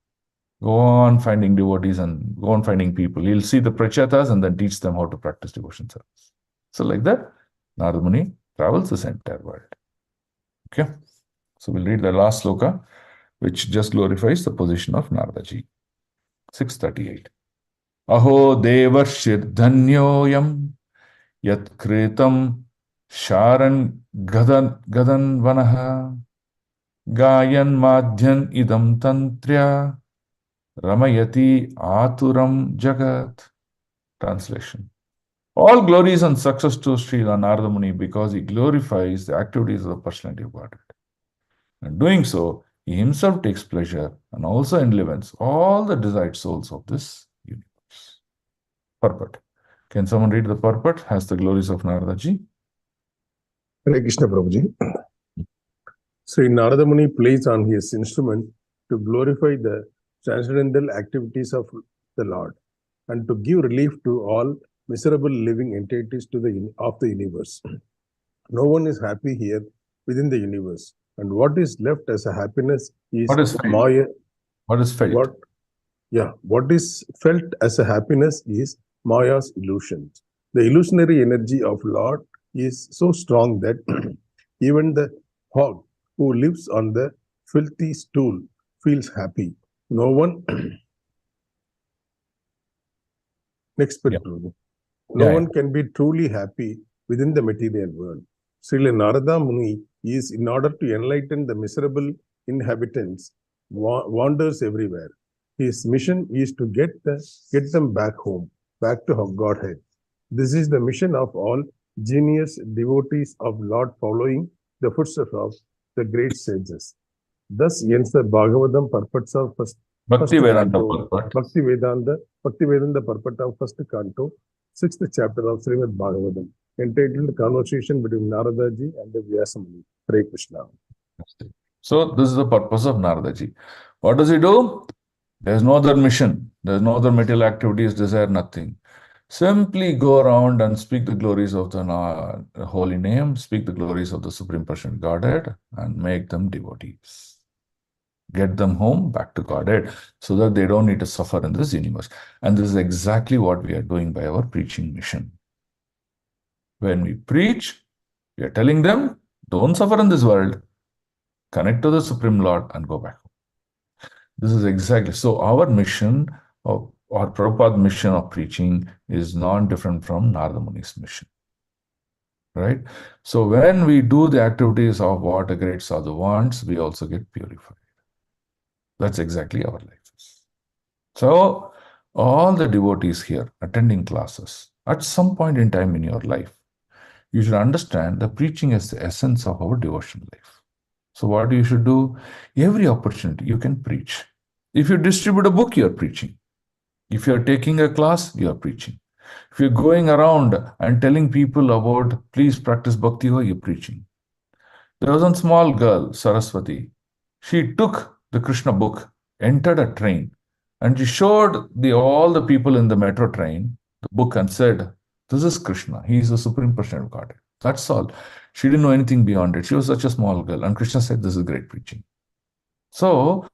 Go on finding devotees and go on finding people. He'll see the prachatas and then teach them how to practice devotion service. So like that, Narada Muni travels this entire world. Okay. So we'll read the last sloka, which just glorifies the position of Naradaji. 638. Aho devarshir dhanyoyam yat kritam sharan gadan vanaha gayan madhyan idam tantrya ramayati aturam jagat. Translation. All glories and success to Srila Narada Muni because he glorifies the activities of the personality of Godhead. And doing so, he himself takes pleasure and also enlivens all the desired souls of this universe. Purport. Can someone read the purport? Has the glories of Naradaji? Hare Krishna Prabhuji. Sri Narada Muni plays on his instrument to glorify the transcendental activities of the Lord and to give relief to all miserable living entities of the universe. No one is happy here within the universe, and what is left as a happiness is What is felt? Maya. What is felt? What is felt as a happiness is Maya's illusion. The illusionary energy of Lord is so strong that even the hog who lives on the filthy stool feels happy. No one one can be truly happy within the material world. Srila Narada Muni is, in order to enlighten the miserable inhabitants, wanders everywhere. His mission is to get them back home, back to Godhead. This is the mission of all genius devotees of Lord following the footsteps of the great sages. Thus ends the Bhagavatham purports of first canto, Bhakti Vedanta purport of first canto, 6th chapter of Srimad Bhagavatham, entitled Conversation between Naradaji and the Vyasamuni. Hare Krishna. So this is the purpose of Naradaji. What does he do? There's no other mission. There's no other material activities, desire nothing. Simply go around and speak the glories of the holy name, speak the glories of the Supreme Personal Godhead, and make them devotees. Get them home back to Godhead so that they don't need to suffer in this universe. And this is exactly what we are doing by our preaching mission. When we preach, we are telling them, don't suffer in this world, connect to the Supreme Lord and go back home. This is exactly, so our mission or Prabhupada's mission of preaching is non-different from Narada Muni's mission. Right? So when we do the activities of what a great sadhu wants, we also get purified. That's exactly our life is. So all the devotees here attending classes, at some point in time in your life, you should understand that preaching is the essence of our devotional life. So what you should do? Every opportunity you can preach. If you distribute a book, you're preaching. If you're taking a class, you're preaching. If you're going around and telling people about, please practice Bhakti Yoga, you're preaching. There was one small girl, Saraswati. She took the Krishna book, entered a train, and she showed all the people in the metro train the book and said, this is Krishna. He is the Supreme Personality of Godhead. That's all. She didn't know anything beyond it. She was such a small girl. And Krishna said, this is great preaching. So,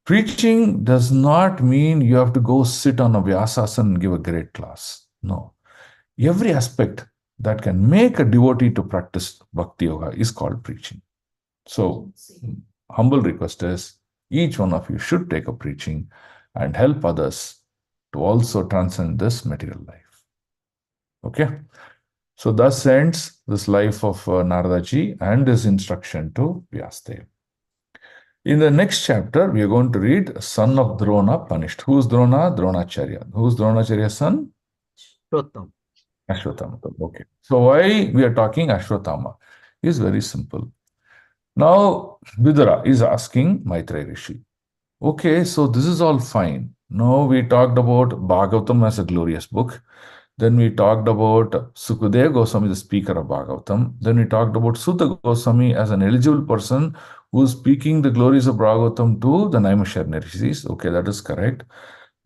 preaching does not mean you have to go sit on a Vyasasana and give a great class. No. Every aspect that can make a devotee to practice Bhakti Yoga is called preaching. So, humble request is, each one of you should take a preaching and help others to also transcend this material life. Okay? So thus ends this life of Naradaji and his instruction to Vyasdev. In the next chapter, we are going to read son of Drona punished. Who is Drona? Dronacharya. Who is Dronacharya's son? Shottam. Ashwatthama. Okay. So why we are talking Ashwatthama is very simple. Now, Vidura is asking Maitreya Rishi. Okay, so this is all fine. Now we talked about Bhagavatam as a glorious book. Then we talked about Sukadeva Goswami, the speaker of Bhagavatam. Then we talked about Sutta Goswami as an eligible person who is speaking the glories of Bhagavatam to the Naimisharya rishis. Okay, that is correct.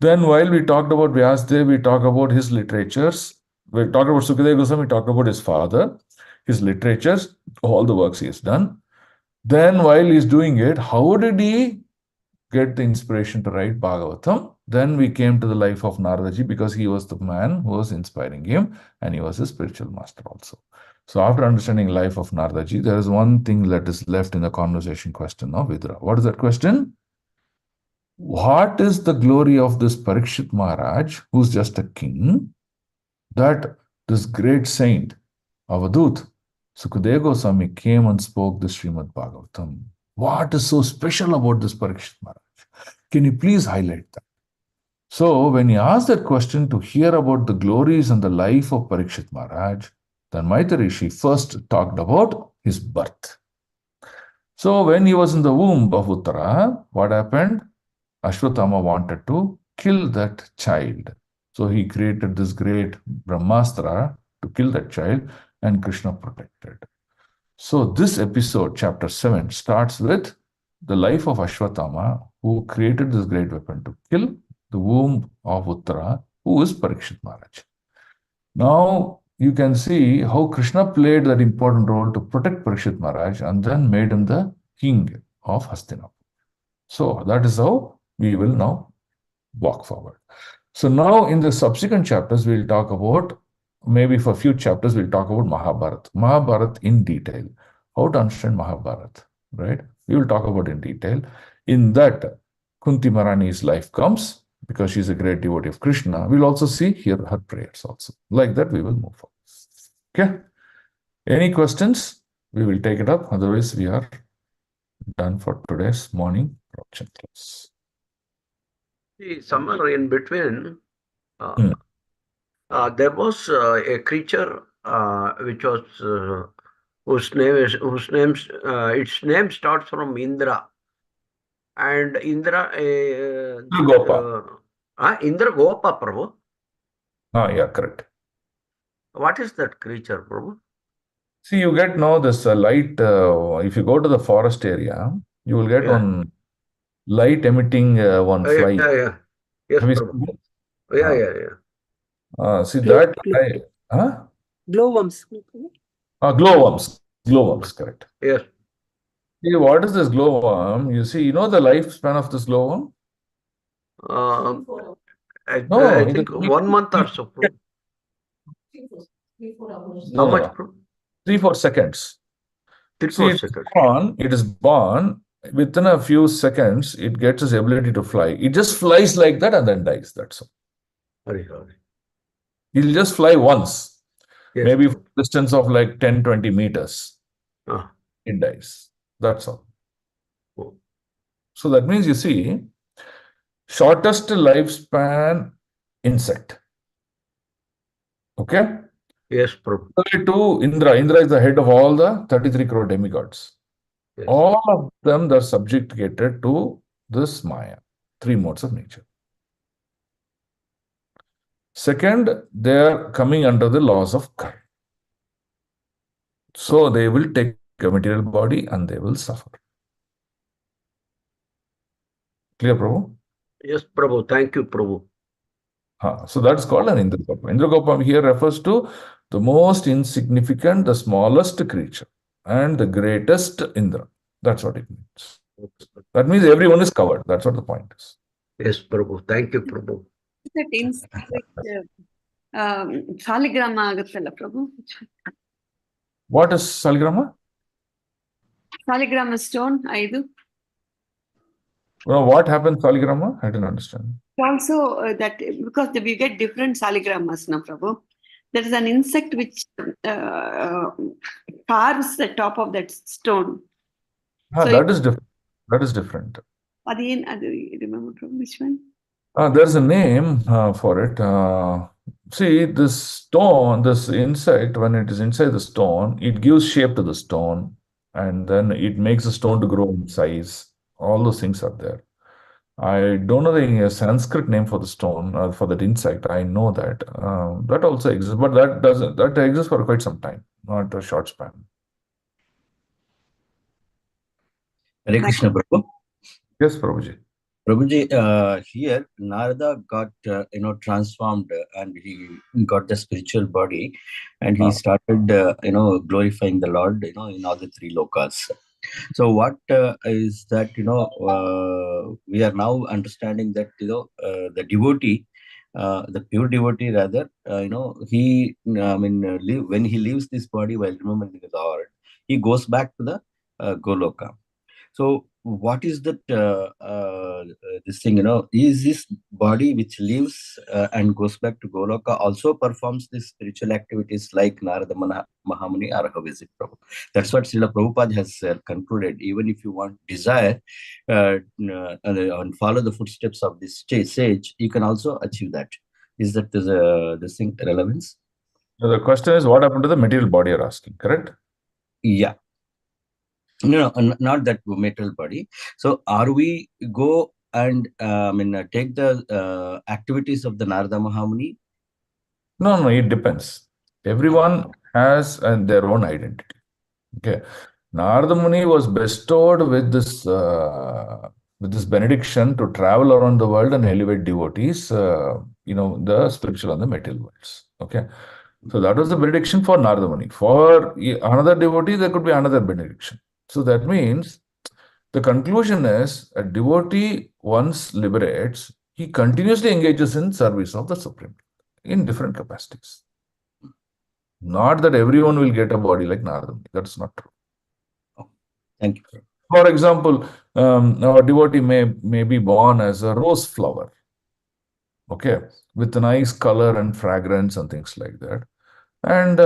Then while we talked about Vyasdev, we talked about his literatures. We talked about Sukadeva Goswami, we talked about his father, his literatures, all the works he has done. Then while he's doing it, how did he get the inspiration to write Bhagavatam? Then we came to the life of Naradaji because he was the man who was inspiring him and he was his spiritual master also. So after understanding life of Naradaji, there is one thing that is left in the conversation question of Vidura. What is that question? What is the glory of this Parikshit Maharaj, who's just a king, that this great saint, Avadut, Sukadeva Goswami came and spoke the Srimad Bhagavatam? What is so special about this Parikshit Maharaj? Can you please highlight that? So when he asked that question to hear about the glories and the life of Parikshit Maharaj, then Maitreya Rishi first talked about his birth. So when he was in the womb of Uttara, what happened? Ashwatthama wanted to kill that child. So he created this great Brahmastra to kill that child, and Krishna protected. So this episode, chapter 7, starts with the life of Ashwatthama, who created this great weapon to kill the womb of Uttara, who is Parikshit Maharaj. Now you can see how Krishna played that important role to protect Parikshit Maharaj and then made him the king of Hastinapur. So that is how we will now walk forward. So now in the subsequent chapters, we'll talk about, maybe for a few chapters, we'll talk about Mahabharata. Mahabharata in detail. How to understand Mahabharata, right? We will talk about in detail. In that, Kunti Maharani's life comes because she's a great devotee of Krishna. We'll also see here her prayers also. Like that, we will move forward. Okay? Any questions? We will take it up. Otherwise, we are done for today's morning production class. See, somewhere in between, there was a creature which was its name starts from Indra, and Indra Indra Gopa, Prabhu. Yeah, correct. What is that creature, Prabhu? See, you get now this light. If you go to the forest area, you will get one light emitting one fly. Yeah. Yes, Have you Prabhu. seen Yeah. See that Glowworms. glowworms. Glowworms, correct. Yes. See, what is this glowworm? You see, you know the lifespan of this glowworm? I think 1 month or so, Prabhu. 3-4 hours. How much, Prabhu? 3-4 seconds. 3-4 seconds. It is born. Within a few seconds, it gets its ability to fly. It just flies like that and then dies. That's all. Sorry. It'll just fly once. Yes, Maybe for a distance of like 10-20 meters. Ah. It dies. That's all. Oh. So that means you see, shortest lifespan insect. Okay? Yes, Prabhu. To Indra. Indra is the head of all the 33 crore demigods. Yes. All of them are subjugated to this Maya, 3 modes of nature. Second, they are coming under the laws of karma. So they will take a material body and they will suffer. Clear, Prabhu? Yes, Prabhu. Thank you, Prabhu. So that's called an Indragopam. Indragopam here refers to the most insignificant, the smallest creature, and the greatest Indra. That's what it means. That means everyone is covered. That's what the point is. Yes, Prabhu. Thank you, Prabhu. That Saligrama Agathala, Prabhu. What is Saligrama? Saligrama stone, Aidu. Well, what happened Saligrama? I didn't understand. Also, that because we get different saligramas now, Prabhu. there is an insect which carves the top of that stone. So that is different. That is different. Remember from which one? There's a name for it. See, this stone, this insect, when it is inside the stone, it gives shape to the stone, and then it makes the stone to grow in size. All those things are there. I don't know the Sanskrit name for the stone, for that insect. I know that. That also exists, but that exists for quite some time, not a short span. Hare Krishna, Prabhu. Yes, Prabhuji. Prabhuji, here Narada got transformed and he got the spiritual body, and he started glorifying the Lord in all the three lokas. So what is that we are now understanding that the devotee, the pure devotee rather, when he leaves this body while remembering the Lord, he goes back to the Goloka. So what is that this thing, is this body which lives and goes back to Goloka also performs these spiritual activities like Narada Mahamuni, or how is it, Prabhu? That's what Srila Prabhupada has concluded. Even if you want desire and follow the footsteps of this sage, you can also achieve that. Is that this thing relevance? So the question is, what happened to the material body you're asking, correct? Yeah. No, not that material body. So are we go and take the activities of the Narada Mahamuni? No, it depends. Everyone has their own identity. Okay. Narada Muni was bestowed with this benediction to travel around the world and elevate devotees, the spiritual and the material worlds. Okay. So that was the benediction for Narada Muni. For another devotee, there could be another benediction. So that means the conclusion is a devotee once liberates, he continuously engages in service of the Supreme in different capacities. Not that everyone will get a body like Narada Muni. That's not true. Oh, thank you. For example, a devotee may be born as a rose flower, okay, with a nice color and fragrance and things like that. And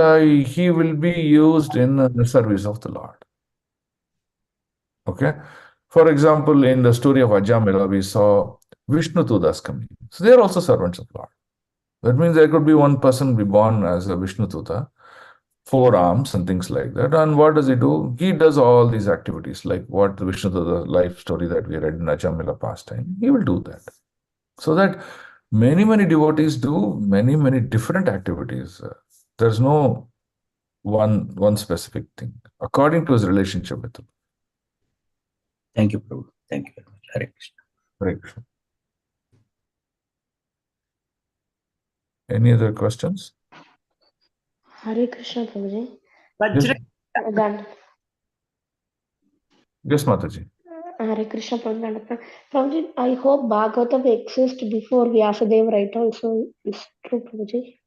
he will be used in the service of the Lord. Okay. For example, in the story of Ajamila, we saw Vishnu Tudas coming. So they are also servants of Lord. That means there could be one person be born as a Vishnu Tuta, 4 arms and things like that. And what does he do? He does all these activities, like what the Vishnu Tuta life story that we read in Ajamila pastime. He will do that. So that many devotees do many different activities. There's no one specific thing according to his relationship with him. Thank you, Prabhu. Thank you very much. Hare Krishna. Hare Krishna. Any other questions? Hare Krishna, Prabhuji. Yes, Mataji. Hare Krishna, Prabhuji. Prabhuji, I hope Bhagavatam exists before Vyasadeva, right? Also, is true, Prabhuji.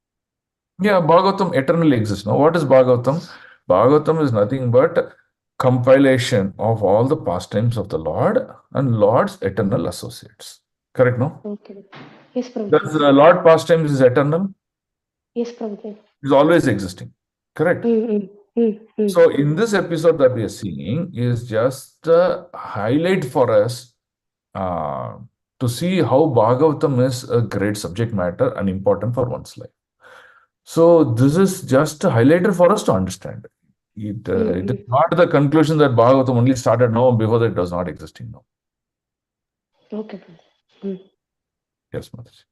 Yeah, Bhagavatam eternally exists. Now, what is Bhagavatam? Bhagavatam is nothing but compilation of all the pastimes of the Lord and Lord's eternal associates. Correct, no? Okay. Yes, Prabhuji. Does the Lord pastimes is eternal? Yes, Prabhuji. Is always existing. Correct? So, in this episode that we are seeing is just a highlight for us to see how Bhagavatam is a great subject matter and important for one's life. So this is just a highlighter for us to understand. It is not the conclusion that Bhagavatam only started now, before that it was not existing now. Okay, Prabhuji. Yes, Mataji.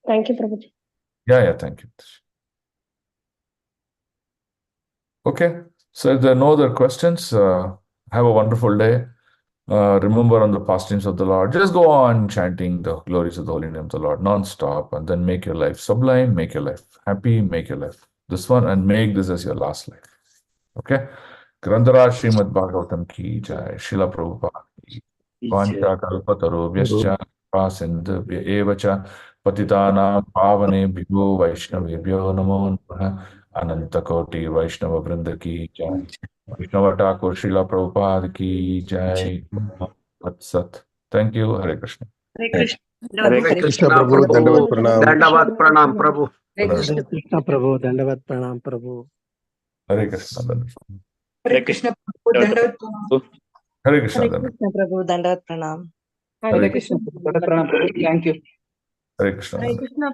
Thank you, Prabhuji. Yeah, thank you. Okay, so if there are no other questions, have a wonderful day. Remember on the pastimes of the Lord. Just go on chanting the glories of the holy name of the Lord non-stop, and then make your life sublime, make your life happy, make your life this one, and make this as your last life. Okay? Grandhara Srimad Bhagavatam ki jai, Srila Prabhupada ki Vancha kalpatarubhyascha pasindhubhya evacha patitanam pavanebhyo vaishnavebhyo namo namaha Anantakoti Vaishnava Vrinda ki jai. Vaishnava Thakur Srila Prabhupada ki jai. Sat. Thank you. Hare Krishna. Hare Krishna. Hare Krishna, Prabhu. Dandavat Pranam, Prabhu. Hare Hare Krishna. Krishna Prabhu, Dandavat Pranam Prabhu. Krishna. Hare Krishna Prabhu, Dandavat Pranam. Hare Krishna. Hare Krishna Prabhu, Dandavat Pranam. Hare Hare Krishna Prabhu, Dandavat Pranam Prabhu. Thank you. Hare Krishna. Hare Krishna